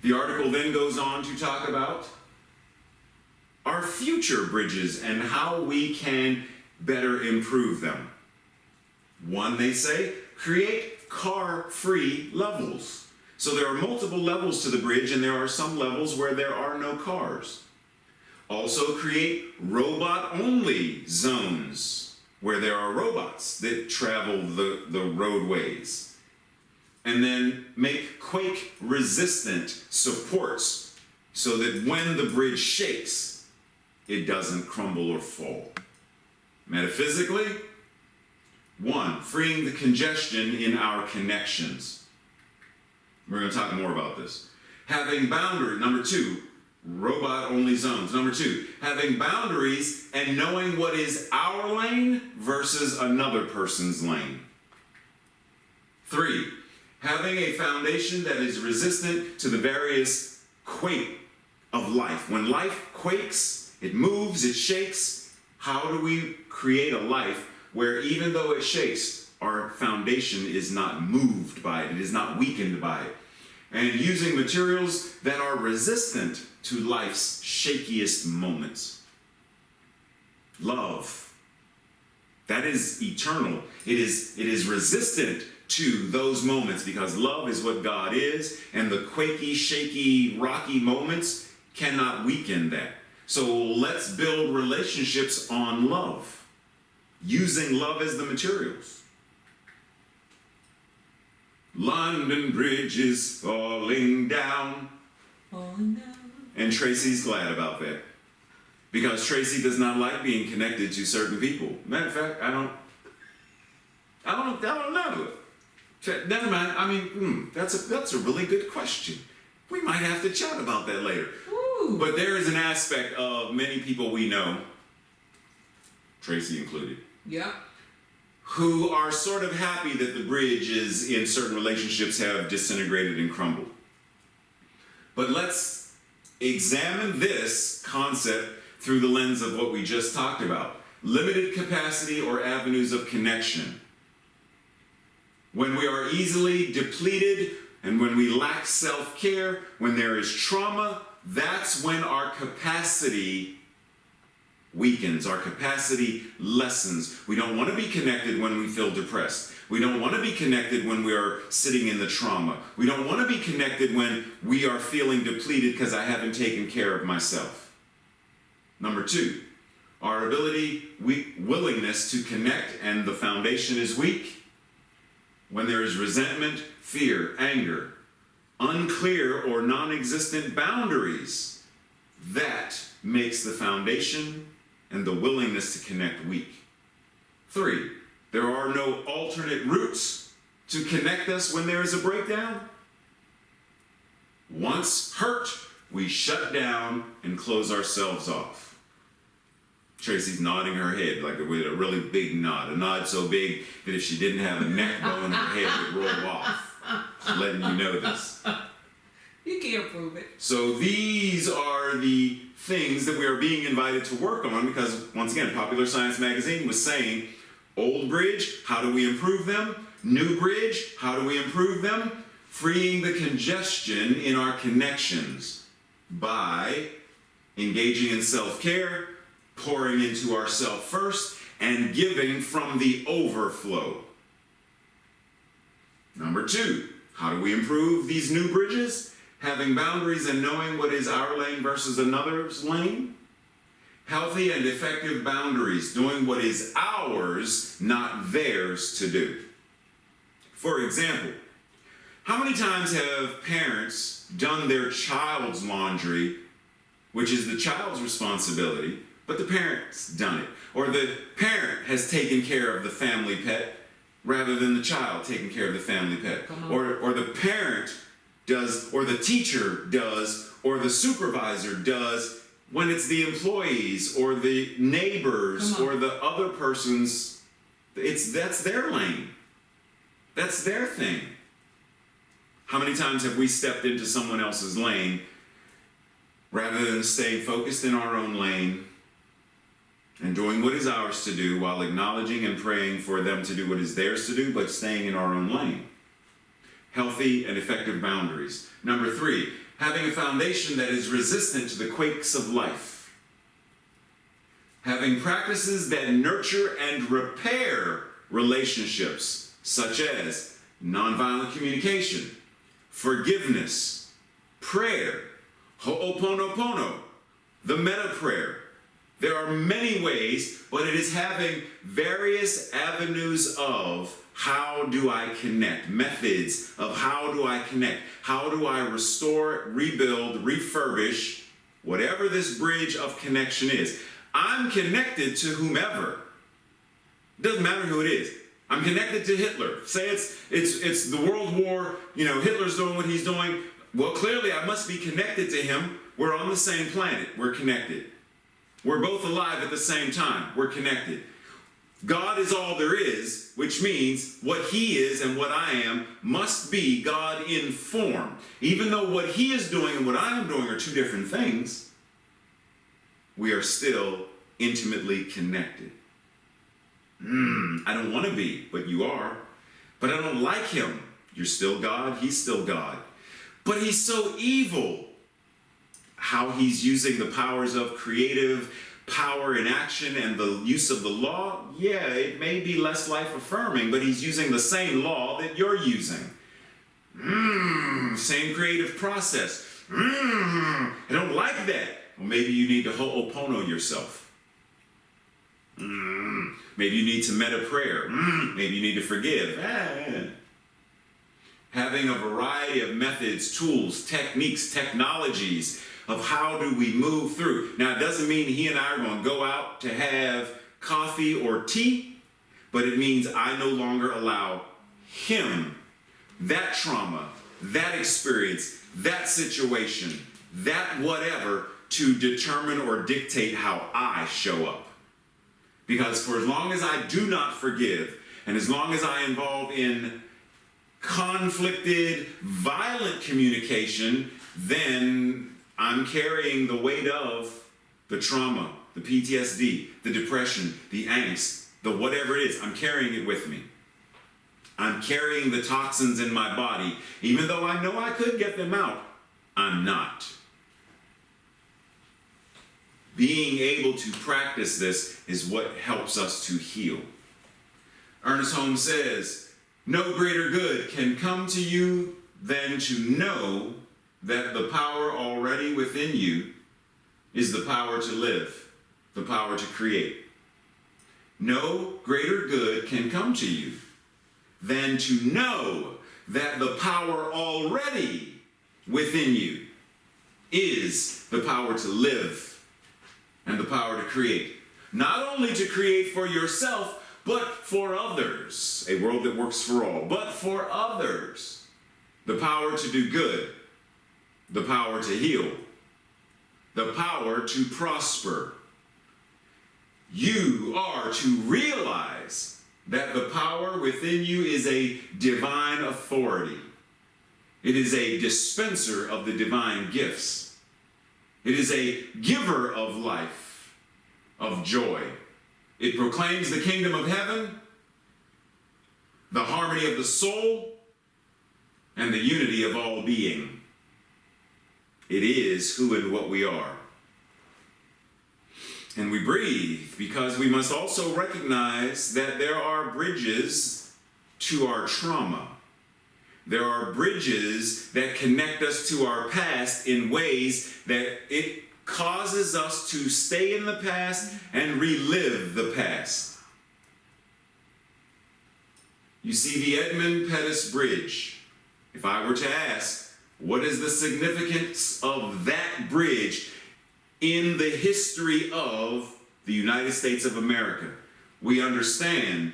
The article then goes on to talk about our future bridges and how we can better improve them. One, they say, create car-free levels. So there are multiple levels to the bridge, and there are some levels where there are no cars. Also create robot-only zones where there are robots that travel the roadways. And then make quake-resistant supports so that when the bridge shakes, it doesn't crumble or fall. Metaphysically, one, freeing the congestion in our connections. We're going to talk more about this. Having boundaries. Number two, robot-only zones. Number two, having boundaries and knowing what is our lane versus another person's lane. Three, having a foundation that is resistant to the various quake of life. When life quakes, it moves, it shakes. How do we create a life where even though it shakes, our foundation is not moved by it, it is not weakened by it? And using materials that are resistant to life's shakiest moments. Love. That is eternal. It is resistant to those moments because love is what God is, and the quaky, shaky, rocky moments cannot weaken that. So let's build relationships on love, using love as the materials. London Bridge is falling down. Falling down. And Tracy's glad about that. Because Tracy does not like being connected to certain people. Matter of fact, I don't know. Never mind. I mean, that's a really good question. We might have to chat about that later. Ooh. But there is an aspect of many people we know, Tracy included, Yep. who are sort of happy that the bridges in certain relationships have disintegrated and crumbled. But let's examine this concept through the lens of what we just talked about. Limited capacity or avenues of connection. When we are easily depleted and when we lack self-care, when there is trauma, that's when our capacity weakens, our capacity lessens. We don't want to be connected when we feel depressed. We don't want to be connected when we are sitting in the trauma. We don't want to be connected when we are feeling depleted because I haven't taken care of myself. Number 2, our willingness to connect and the foundation is weak. When there is resentment, fear, anger, unclear or non-existent boundaries, that makes the foundation and the willingness to connect weak. 3, there are no alternate routes to connect us when there is a breakdown. Once hurt, we shut down and close ourselves off. Tracy's nodding her head like with a really big nod. A nod so big that if she didn't have a neck bone, her head would roll off. Just letting you know this. You can't prove it. So these are the things that we are being invited to work on because, once again, Popular Science Magazine was saying, old bridge, how do we improve them? New bridge, how do we improve them? Freeing the congestion in our connections by engaging in self-care, pouring into ourselves first, and giving from the overflow. Number 2, how do we improve these new bridges? Having boundaries and knowing what is our lane versus another's lane. Healthy and effective boundaries, doing what is ours, not theirs to do. For example, how many times have parents done their child's laundry, which is the child's responsibility, but the parent's done it? Or the parent has taken care of the family pet rather than the child taking care of the family pet. Or the parent does, or the teacher does, or the supervisor does when it's the employees or the neighbors or the other person's. That's their lane. That's their thing. How many times have we stepped into someone else's lane rather than staying focused in our own lane and doing what is ours to do while acknowledging and praying for them to do what is theirs to do, but staying in our own lane? Healthy and effective boundaries. Number 3, having a foundation that is resistant to the quakes of life. Having practices that nurture and repair relationships, such as nonviolent communication, forgiveness, prayer, ho'oponopono, the meta prayer. There are many ways, but it is having various avenues of how do I connect, methods of how do I connect, how do I restore, rebuild, refurbish, whatever this bridge of connection is. I'm connected to whomever. It doesn't matter who it is. I'm connected to Hitler. Say it's the World War, Hitler's doing what he's doing. Well, clearly I must be connected to him. We're on the same planet. We're connected. We're both alive at the same time. We're connected. God is all there is, which means what he is and what I am must be God in form. Even though what he is doing and what I am doing are two different things, we are still intimately connected. I don't want to be, but you are. But I don't like him. You're still God, he's still God. But he's so evil. How he's using the powers of creative power in action and the use of the law, yeah, it may be less life-affirming, but he's using the same law that you're using. Same creative process. I don't like that. Well, maybe you need to ho'opono yourself. Maybe you need to meta prayer. Maybe you need to forgive. Having a variety of methods, tools, techniques, technologies of how do we move through. Now, it doesn't mean he and I are going to go out to have coffee or tea, but it means I no longer allow him that trauma, that experience, that situation, that whatever to determine or dictate how I show up. Because for as long as I do not forgive, and as long as I involve in conflicted, violent communication, then I'm carrying the weight of the trauma, the PTSD, the depression, the angst, the whatever it is. I'm carrying it with me. I'm carrying the toxins in my body. Even though I know I could get them out, I'm not. Being able to practice this is what helps us to heal. Ernest Holmes says, "No greater good can come to you than to know that the power already within you is the power to live, the power to create. No greater good can come to you than to know that the power already within you is the power to live and the power to create. Not only to create for yourself, but for others. A world that works for all, but for others. The power to do good, the power to heal, the power to prosper. You are to realize that the power within you is a divine authority. It is a dispenser of the divine gifts. It is a giver of life, of joy. It proclaims the kingdom of heaven, the harmony of the soul, and the unity of all being. It is who and what we are. And we breathe because we must also recognize that there are bridges to our trauma. There are bridges that connect us to our past in ways that it causes us to stay in the past and relive the past. You see, the Edmund Pettus Bridge, if I were to ask, what is the significance of that bridge in the history of the United States of America? We understand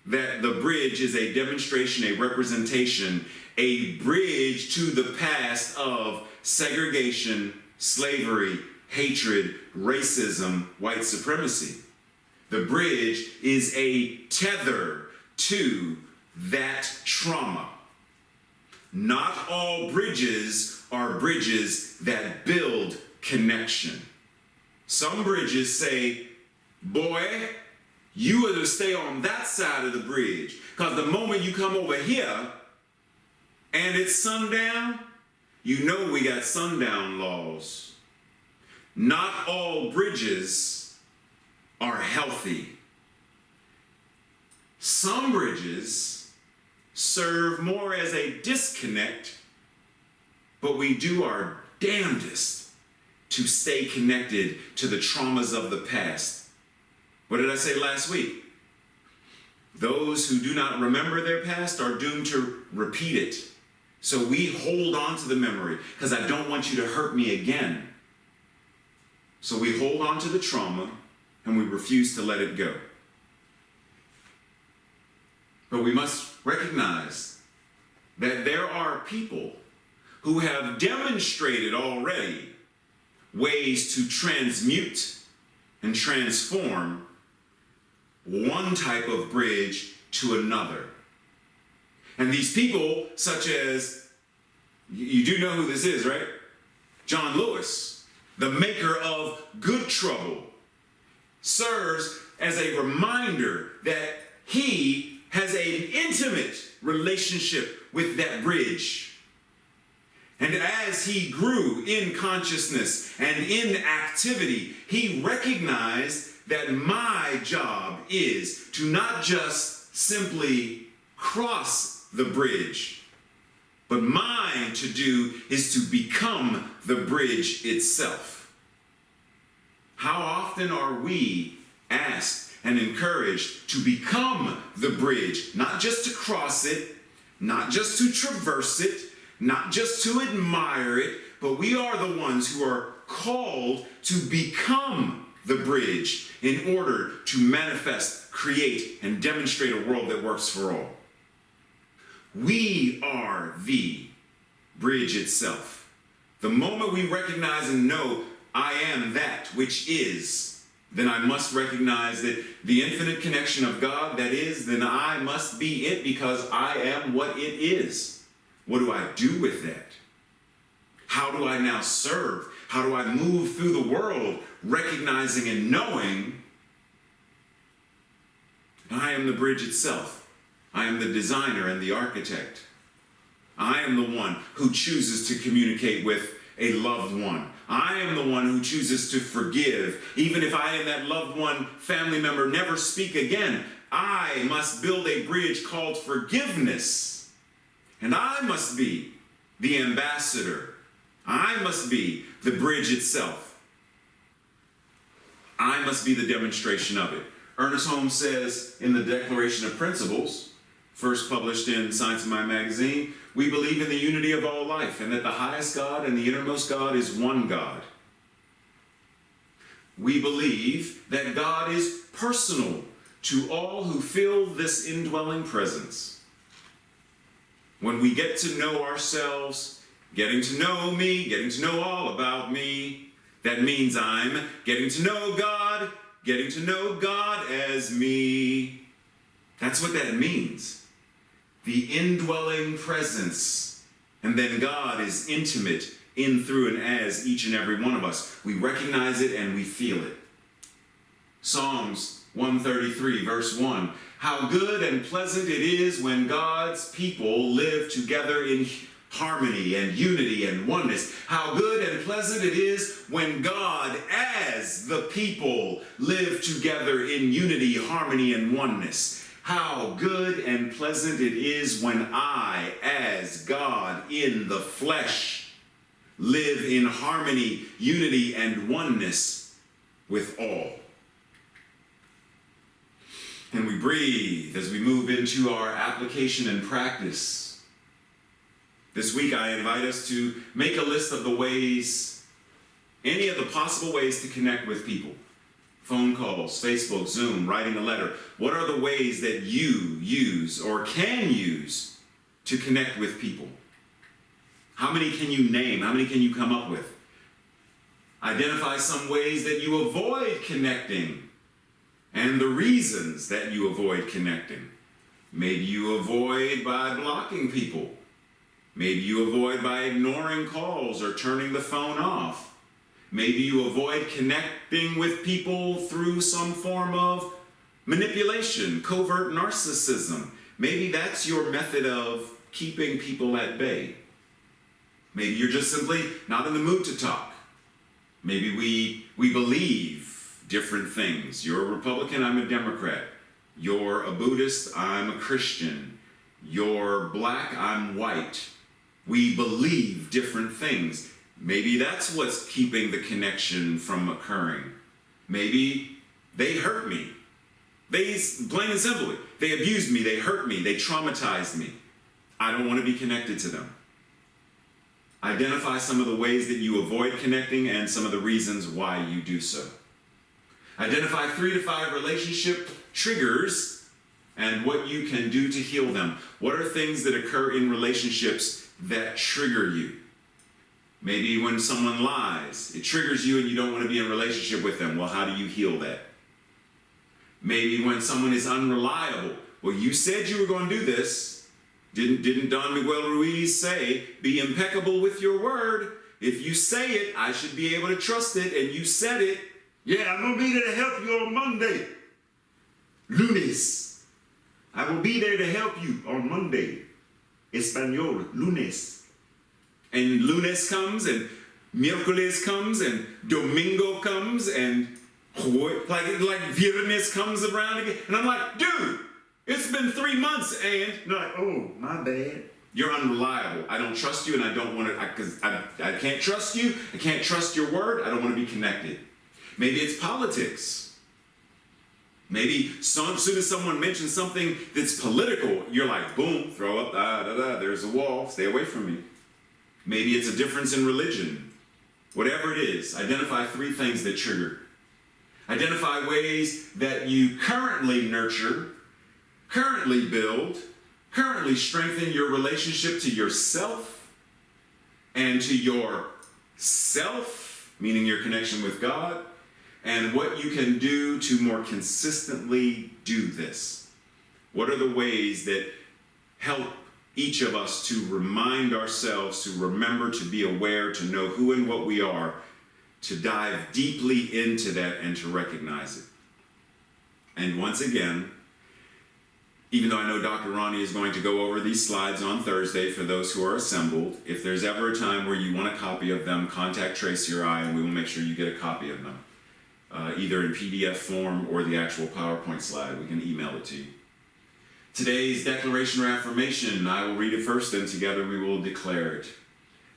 that the bridge is a demonstration, a representation, a bridge to the past of segregation, slavery, hatred, racism, white supremacy. The bridge is a tether to that trauma. Not all bridges are bridges that build connection. Some bridges say, boy, you are to stay on that side of the bridge, because the moment you come over here and it's sundown, you know we got sundown laws. Not all bridges are healthy. Some bridges serve more as a disconnect, but we do our damnedest to stay connected to the traumas of the past. What did I say last week? Those who do not remember their past are doomed to repeat it. So we hold on to the memory because I don't want you to hurt me again. So we hold on to the trauma and we refuse to let it go. But we must recognize that there are people who have demonstrated already ways to transmute and transform one type of bridge to another. And these people, such as, you do know who this is, right? John Lewis, the maker of Good Trouble, serves as a reminder that he has an intimate relationship with that bridge. And as he grew in consciousness and in activity, he recognized that my job is to not just simply cross the bridge, but mine to do is to become the bridge itself. How often are we asked and encouraged to become the bridge, not just to cross it, not just to traverse it, not just to admire it, but we are the ones who are called to become the bridge in order to manifest, create, and demonstrate a world that works for all. We are the bridge itself. The moment we recognize and know I am that which is, then I must recognize that the infinite connection of God that is, then I must be it because I am what it is. What do I do with that? How do I now serve? How do I move through the world recognizing and knowing that I am the bridge itself? I am the designer and the architect. I am the one who chooses to communicate with a loved one. I am the one who chooses to forgive. Even if I and that loved one, family member, never speak again, I must build a bridge called forgiveness. And I must be the ambassador. I must be the bridge itself. I must be the demonstration of it. Ernest Holmes says in the Declaration of Principles, first published in Science of Mind magazine, we believe in the unity of all life and that the highest God and the innermost God is one God. We believe that God is personal to all who feel this indwelling presence. When we get to know ourselves, getting to know me, getting to know all about me, that means I'm getting to know God as me. That's what that means. The indwelling presence. And then God is intimate in, through, and as each and every one of us. We recognize it and we feel it. Psalms 133, verse 1. How good and pleasant it is when God's people live together in harmony and unity and oneness. How good and pleasant it is when God, as the people, live together in unity, harmony, and oneness. How good and pleasant it is when I, as God in the flesh, live in harmony, unity, and oneness with all. And we breathe as we move into our application and practice. This week I invite us to make a list of the ways, any of the possible ways to connect with people. Phone calls, Facebook, Zoom, writing a letter. What are the ways that you use or can use to connect with people? How many can you name? How many can you come up with? Identify some ways that you avoid connecting and the reasons that you avoid connecting. Maybe you avoid by blocking people. Maybe you avoid by ignoring calls or turning the phone off. Maybe you avoid connecting with people through some form of manipulation, covert narcissism. Maybe that's your method of keeping people at bay. Maybe you're just simply not in the mood to talk. Maybe we believe different things. You're a Republican, I'm a Democrat. You're a Buddhist, I'm a Christian. You're black, I'm white. We believe different things. Maybe that's what's keeping the connection from occurring. Maybe they hurt me. Plain and simply, they abused me, they hurt me, they traumatized me. I don't want to be connected to them. Identify some of the ways that you avoid connecting and some of the reasons why you do so. Identify 3 to 5 relationship triggers and what you can do to heal them. What are things that occur in relationships that trigger you? Maybe when someone lies, it triggers you and you don't want to be in a relationship with them. Well, how do you heal that? Maybe when someone is unreliable. Well, you said you were going to do this. Didn't Don Miguel Ruiz say, be impeccable with your word? If you say it, I should be able to trust it, and you said it. Yeah, I'm going to be there to help you on Monday. Lunes. I will be there to help you on Monday. Espanol, lunes. And lunes comes, and miércoles comes, and domingo comes, and like viernes comes around again. And I'm like, dude, it's been 3 months, and you're like, oh, my bad. You're unreliable. I don't trust you, and I don't want to, because I can't trust you. I can't trust your word. I don't want to be connected. Maybe it's politics. Maybe as soon as someone mentions something that's political, you're like, boom, throw up, there's a wall, stay away from me. Maybe it's a difference in religion. Whatever it is, identify 3 things that trigger. Identify ways that you currently nurture, currently build, currently strengthen your relationship to yourself and to yourself, meaning your connection with God, and what you can do to more consistently do this. What are the ways that help each of us to remind ourselves, to remember, to be aware, to know who and what we are, to dive deeply into that and to recognize it? And once again, even though I know Dr. Ronnie is going to go over these slides on Thursday for those who are assembled, if there's ever a time where you want a copy of them, contact Tracy or I, and we will make sure you get a copy of them, either in PDF form or the actual PowerPoint slide. We can email it to you. Today's declaration or affirmation, I will read it first, and together we will declare it.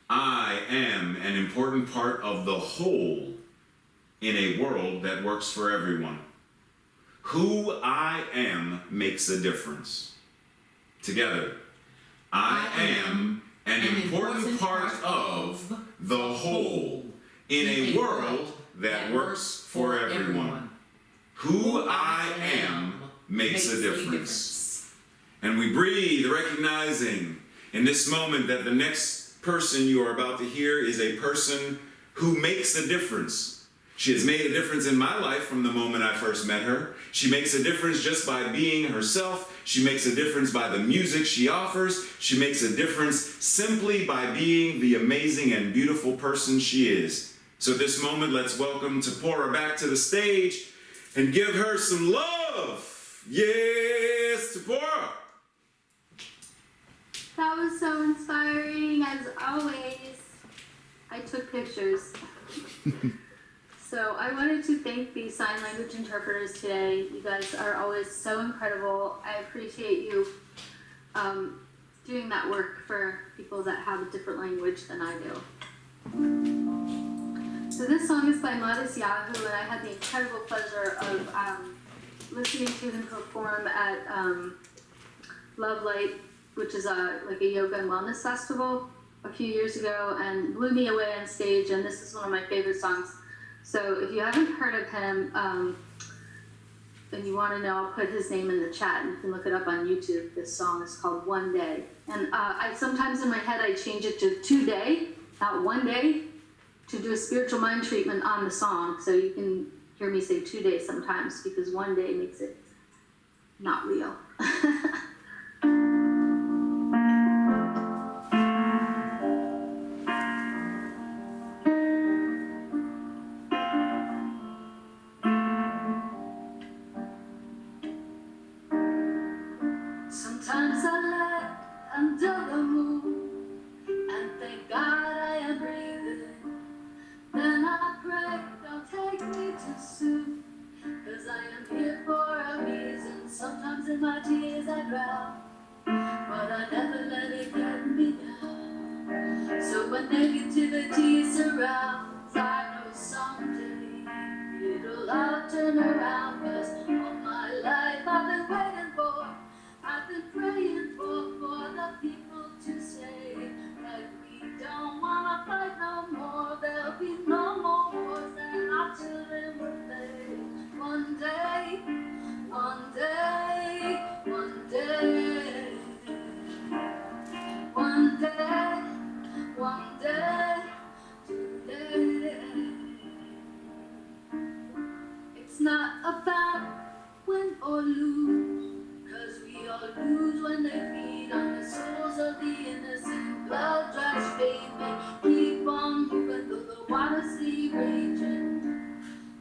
I am an important part of the whole in a world that works for everyone. Who I am makes a difference. Together, I am an important part of the whole in a world that works for everyone. Who I am makes a difference. And we breathe, recognizing in this moment that the next person you are about to hear is a person who makes a difference. She has made a difference in my life from the moment I first met her. She makes a difference just by being herself. She makes a difference by the music she offers. She makes a difference simply by being the amazing and beautiful person she is. So at this moment, let's welcome Tapora back to the stage and give her some love. Yes, Tapora. That was so inspiring, as always. I took pictures. So I wanted to thank the sign language interpreters today. You guys are always so incredible. I appreciate you doing that work for people that have a different language than I do. So this song is by Modest Yahoo, and I had the incredible pleasure of listening to him perform at Love Light, which is like a yoga and wellness festival a few years ago, and blew me away on stage, and this is one of my favorite songs. So if you haven't heard of him, and you want to know, I'll put his name in the chat, and you can look it up on YouTube. This song is called One Day. And I sometimes in my head, I change it to today, not one day, to do a spiritual mind treatment on the song. So you can hear me say 2 days sometimes, because one day makes it not real. Sometimes I lie under the moon and thank God I am breathing. Then I pray, don't take me too soon, 'cause I am here for a reason. Sometimes in my tears I drown, but I never let it get me down. So when negativity surrounds, I know someday it'll all turn around. 'Cause all my life I've been waiting for, I've been praying for the people to say that we don't wanna fight no more. There'll be no more wars, and our children will play. One day, one day, one day, one day, one day, today. It's not about win or lose, 'cause we all lose when they feed on the souls of the innocent. Blood drives faith, may keep on moving though the waters see raging.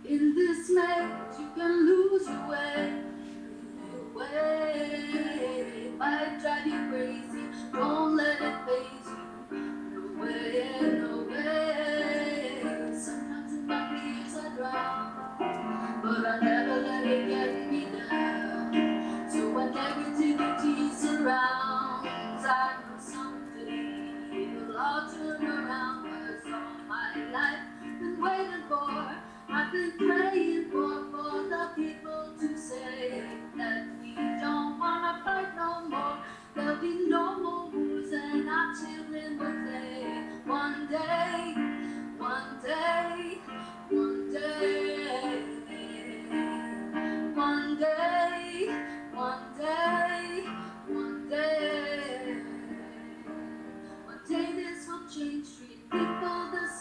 In this maze, you can lose your way, might drive you crazy, don't let it faze you. No way, no way. Sometimes in my fears I drown, but I never let it get me down. So when negativity surrounds, I know someday it'll all turn around. 'Cause all my life been waiting for, I've been praying for the people to say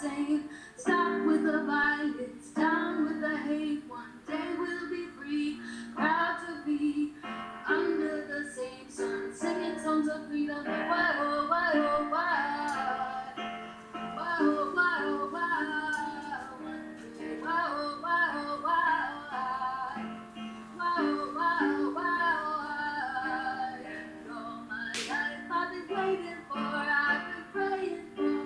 saying, stop with the violence, down with the hate. One day we'll be free, proud to be under the same sun, singing songs of freedom. Why, oh, why, oh, why? Why, oh, why, oh, why? One day, why, oh, why, oh, why? Why, oh, why, oh, why? And all my life I've been waiting for, I've been praying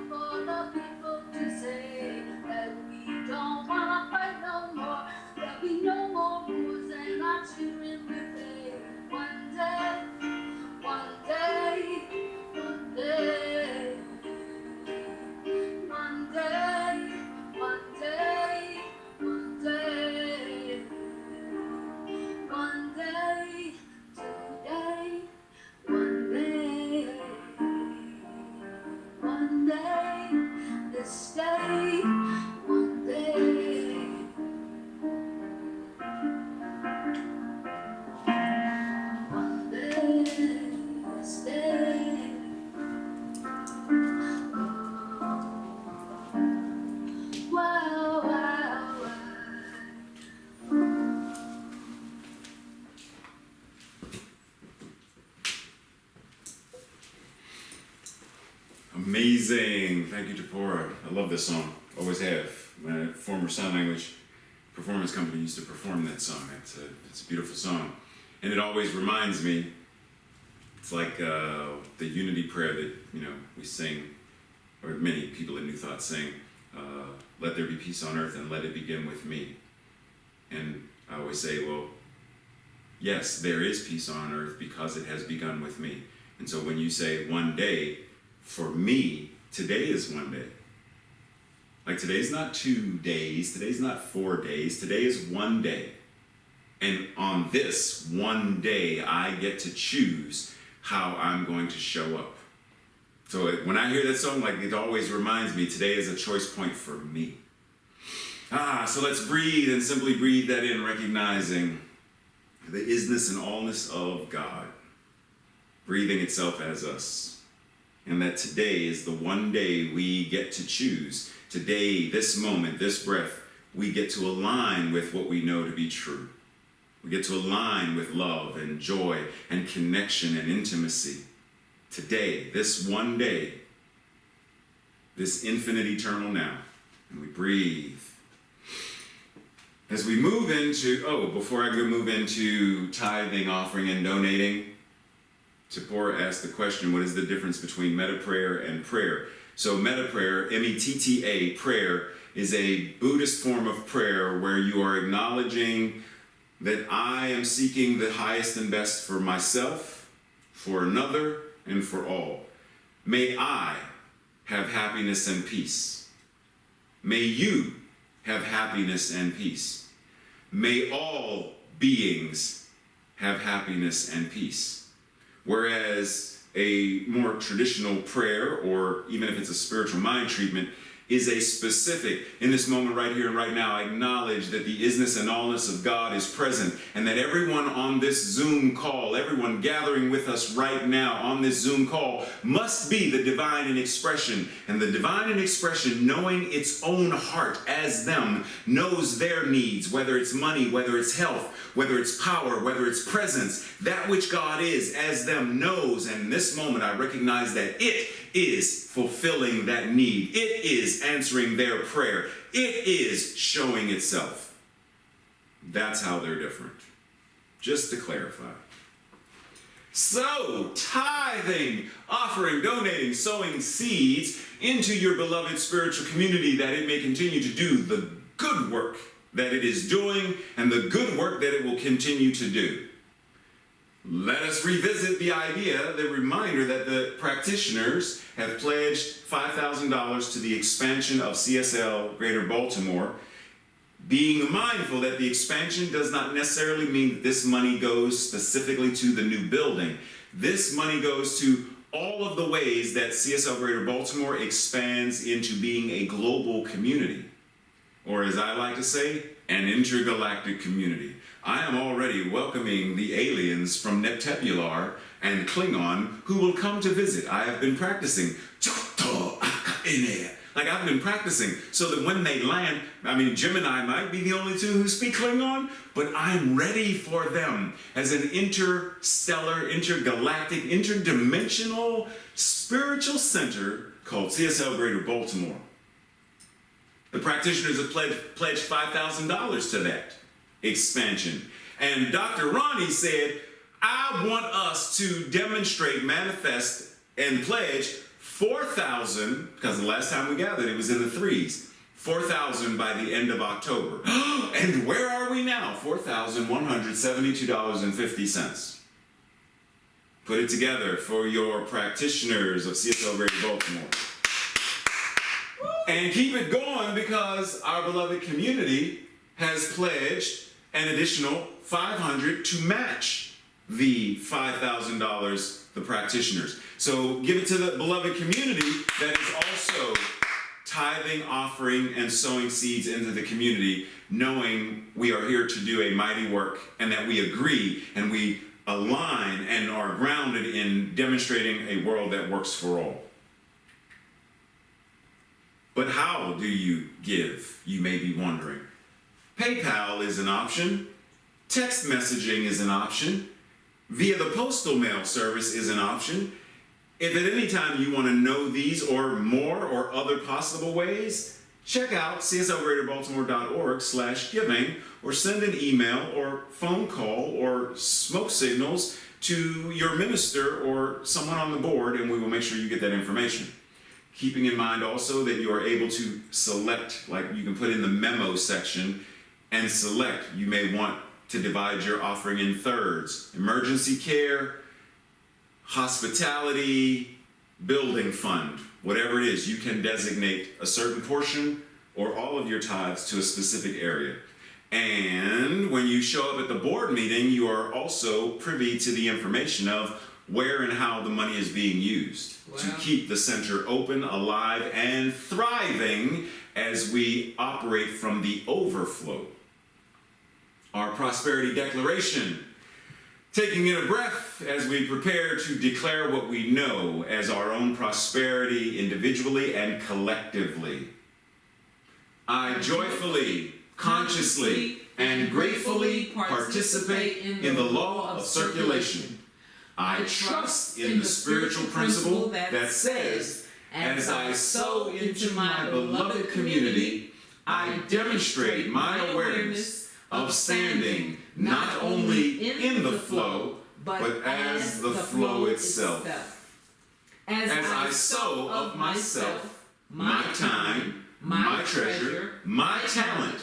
for the people to say that we don't wanna fight no more. There'll be no more wars and our children will pay. One day, one day, one day, one day, one day, one day, one day, today, one day, one day, this day, one day. One day, this day. Wow, wow, wow. Amazing. Thank you, Deborah. I love this song. Always have. My former sign language performance company used to perform that song. It's a beautiful song. And it always reminds me, it's like the unity prayer that, we sing, or many people in New Thought sing, let there be peace on earth and let it begin with me. And I always say, well, yes, there is peace on earth because it has begun with me. And so when you say one day, for me, today is one day. Like today's not 2 days, today's not 4 days, today is one day. And on this one day, I get to choose how I'm going to show up. So when I hear that song, like it always reminds me, today is a choice point for me. So let's breathe and simply breathe that in, recognizing the isness and allness of God, breathing itself as us. And that today is the one day we get to choose. Today, this moment, this breath, we get to align with what we know to be true. We get to align with love and joy and connection and intimacy. Today, this one day, this infinite eternal now. And we breathe. As we move into, before I move into tithing, offering, and donating, Tipora asked the question, what is the difference between metta prayer and prayer? So metta prayer, M-E-T-T-A, prayer, is a Buddhist form of prayer where you are acknowledging that I am seeking the highest and best for myself, for another, and for all. May I have happiness and peace. May you have happiness and peace. May all beings have happiness and peace. Whereas a more traditional prayer, or even if it's a spiritual mind treatment, is a specific, in this moment right here and right now, I acknowledge that the isness and allness of God is present, and that everyone on this Zoom call, everyone gathering with us right now on this Zoom call, must be the divine in expression. And the divine in expression, knowing its own heart as them, knows their needs, whether it's money, whether it's health, whether it's power, whether it's presence. That which God is as them knows, and in this moment I recognize that it is fulfilling that need. It is answering their prayer. It is showing itself. That's how they're different. Just to clarify. So, tithing, offering, donating, sowing seeds into your beloved spiritual community that it may continue to do the good work that it is doing and the good work that it will continue to do. Let us revisit the idea, the reminder that the practitioners have pledged $5,000 to the expansion of CSL Greater Baltimore, being mindful that the expansion does not necessarily mean that this money goes specifically to the new building. This money goes to all of the ways that CSL Greater Baltimore expands into being a global community, or as I like to say, an intergalactic community. I am already welcoming the aliens from Neptepular and Klingon who will come to visit. I have been practicing Like, I've been practicing so that when they land, I mean, Jim and I might be the only two who speak Klingon, but I'm ready for them as an interstellar, intergalactic, interdimensional spiritual center called CSL Greater Baltimore. The practitioners have pledged $5,000 to that expansion. And Dr. Ronnie said, I want us to demonstrate, manifest, and pledge 4,000, because the last time we gathered it was in the threes, 4,000 by the end of October. And where are we now? $4,172.50. Put it together for your practitioners of CSL Greater Baltimore. And keep it going, because our beloved community has pledged an additional $500 to match the $5,000 the practitioners. So give it to the beloved community that is also tithing, offering, and sowing seeds into the community, knowing we are here to do a mighty work, and that we agree and we align and are grounded in demonstrating a world that works for all. But how do you give, you may be wondering? PayPal is an option. Text messaging is an option. Via the postal mail service is an option. If at any time you want to know these or more or other possible ways, check out cslgreaterbaltimore.org/giving, or send an email or phone call or smoke signals to your minister or someone on the board, and we will make sure you get that information. Keeping in mind also that you are able to select, like you can put in the memo section and select. You may want to divide your offering in thirds: emergency care, hospitality, building fund, whatever it is. You can designate a certain portion or all of your tithes to a specific area. And when you show up at the board meeting, you are also privy to the information of where and how the money is being used to keep the center open, alive, and thriving as we operate from the overflow. Our prosperity declaration, taking in a breath as we prepare to declare what we know as our own prosperity individually and collectively. I joyfully, consciously, and gratefully participate in the law of circulation. I trust in the spiritual principle that says, as I sow into my beloved community, I demonstrate my awareness of standing not only in the flow, but as the flow itself. As I sow of myself, my time, my treasure, my talent,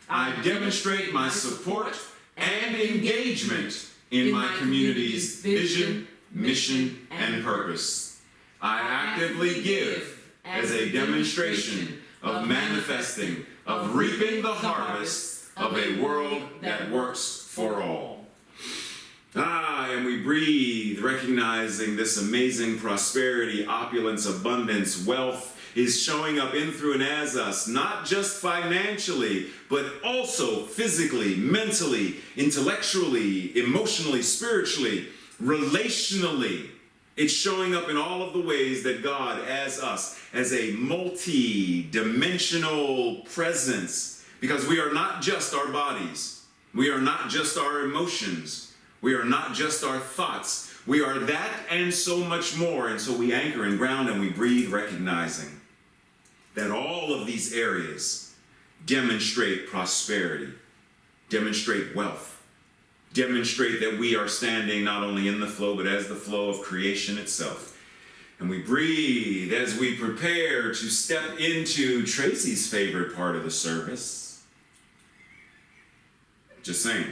I demonstrate my support and engagement in my community's vision, mission, and purpose. I actively give as a demonstration of manifesting, of reaping the harvest of a world that works for all. And we breathe, recognizing this amazing prosperity, opulence, abundance, wealth is showing up in, through, and as us, not just financially, but also physically, mentally, intellectually, emotionally, spiritually, relationally. It's showing up in all of the ways that God, as us, as a multi-dimensional presence, because we are not just our bodies, we are not just our emotions, we are not just our thoughts, we are that and so much more. And so we anchor and ground and we breathe, recognizing that all of these areas demonstrate prosperity, demonstrate wealth, demonstrate that we are standing not only in the flow, but as the flow of creation itself. And we breathe as we prepare to step into Tracy's favorite part of the service. Just saying.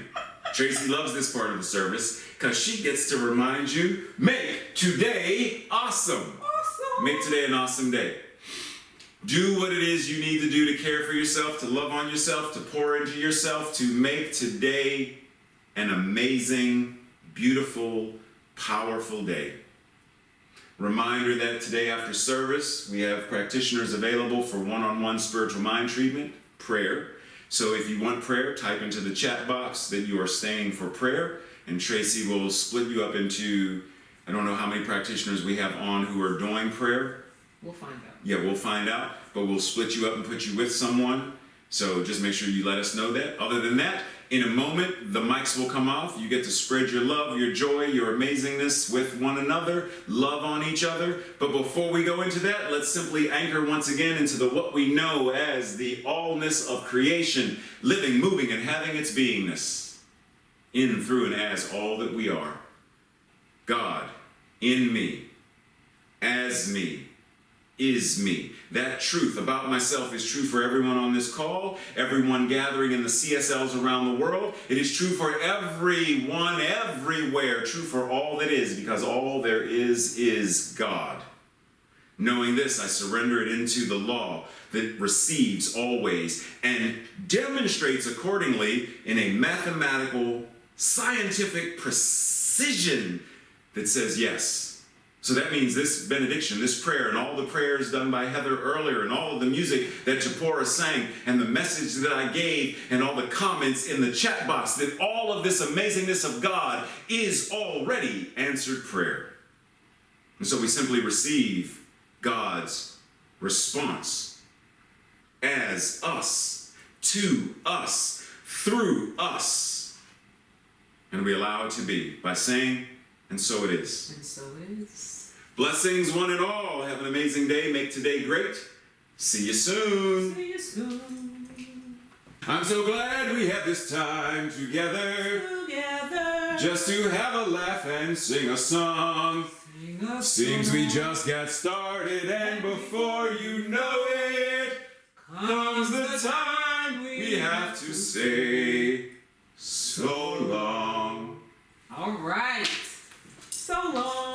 Tracy loves this part of the service because she gets to remind you, make today awesome. Make today an awesome day. Do what it is you need to do to care for yourself, to love on yourself, to pour into yourself, to make today an amazing, beautiful, powerful day. Reminder that today after service, we have practitioners available for one-on-one spiritual mind treatment, prayer. So if you want prayer, type into the chat box that you are staying for prayer, and Tracy will split you up into, I don't know how many practitioners we have on who are doing prayer. We'll find out. Yeah, we'll find out, but we'll split you up and put you with someone. So just make sure you let us know that. Other than that, in a moment, the mics will come off. You get to spread your love, your joy, your amazingness with one another, love on each other. But before we go into that, let's simply anchor once again into the what we know as the allness of creation, living, moving, and having its beingness, in, through, and as all that we are. God, in me, as me, is me. That truth about myself is true for everyone on this call, everyone gathering in the CSLs around the world. It is true for everyone, everywhere, true for all that is, because all there is God. Knowing this, I surrender it into the law that receives always and demonstrates accordingly in a mathematical, scientific precision that says yes. So that means this benediction, this prayer, and all the prayers done by Heather earlier, and all of the music that Japora sang, and the message that I gave, and all the comments in the chat box, that all of this amazingness of God is already answered prayer. And so we simply receive God's response as us, to us, through us. And we allow it to be by saying, and so it is. And so it is. Blessings, one and all. Have an amazing day. Make today great. See you soon. See you soon. I'm so glad we had this time together. Just to have a laugh and sing a song. Seems we just got started, and before you know it, comes the time we have to say so long. All right. So long.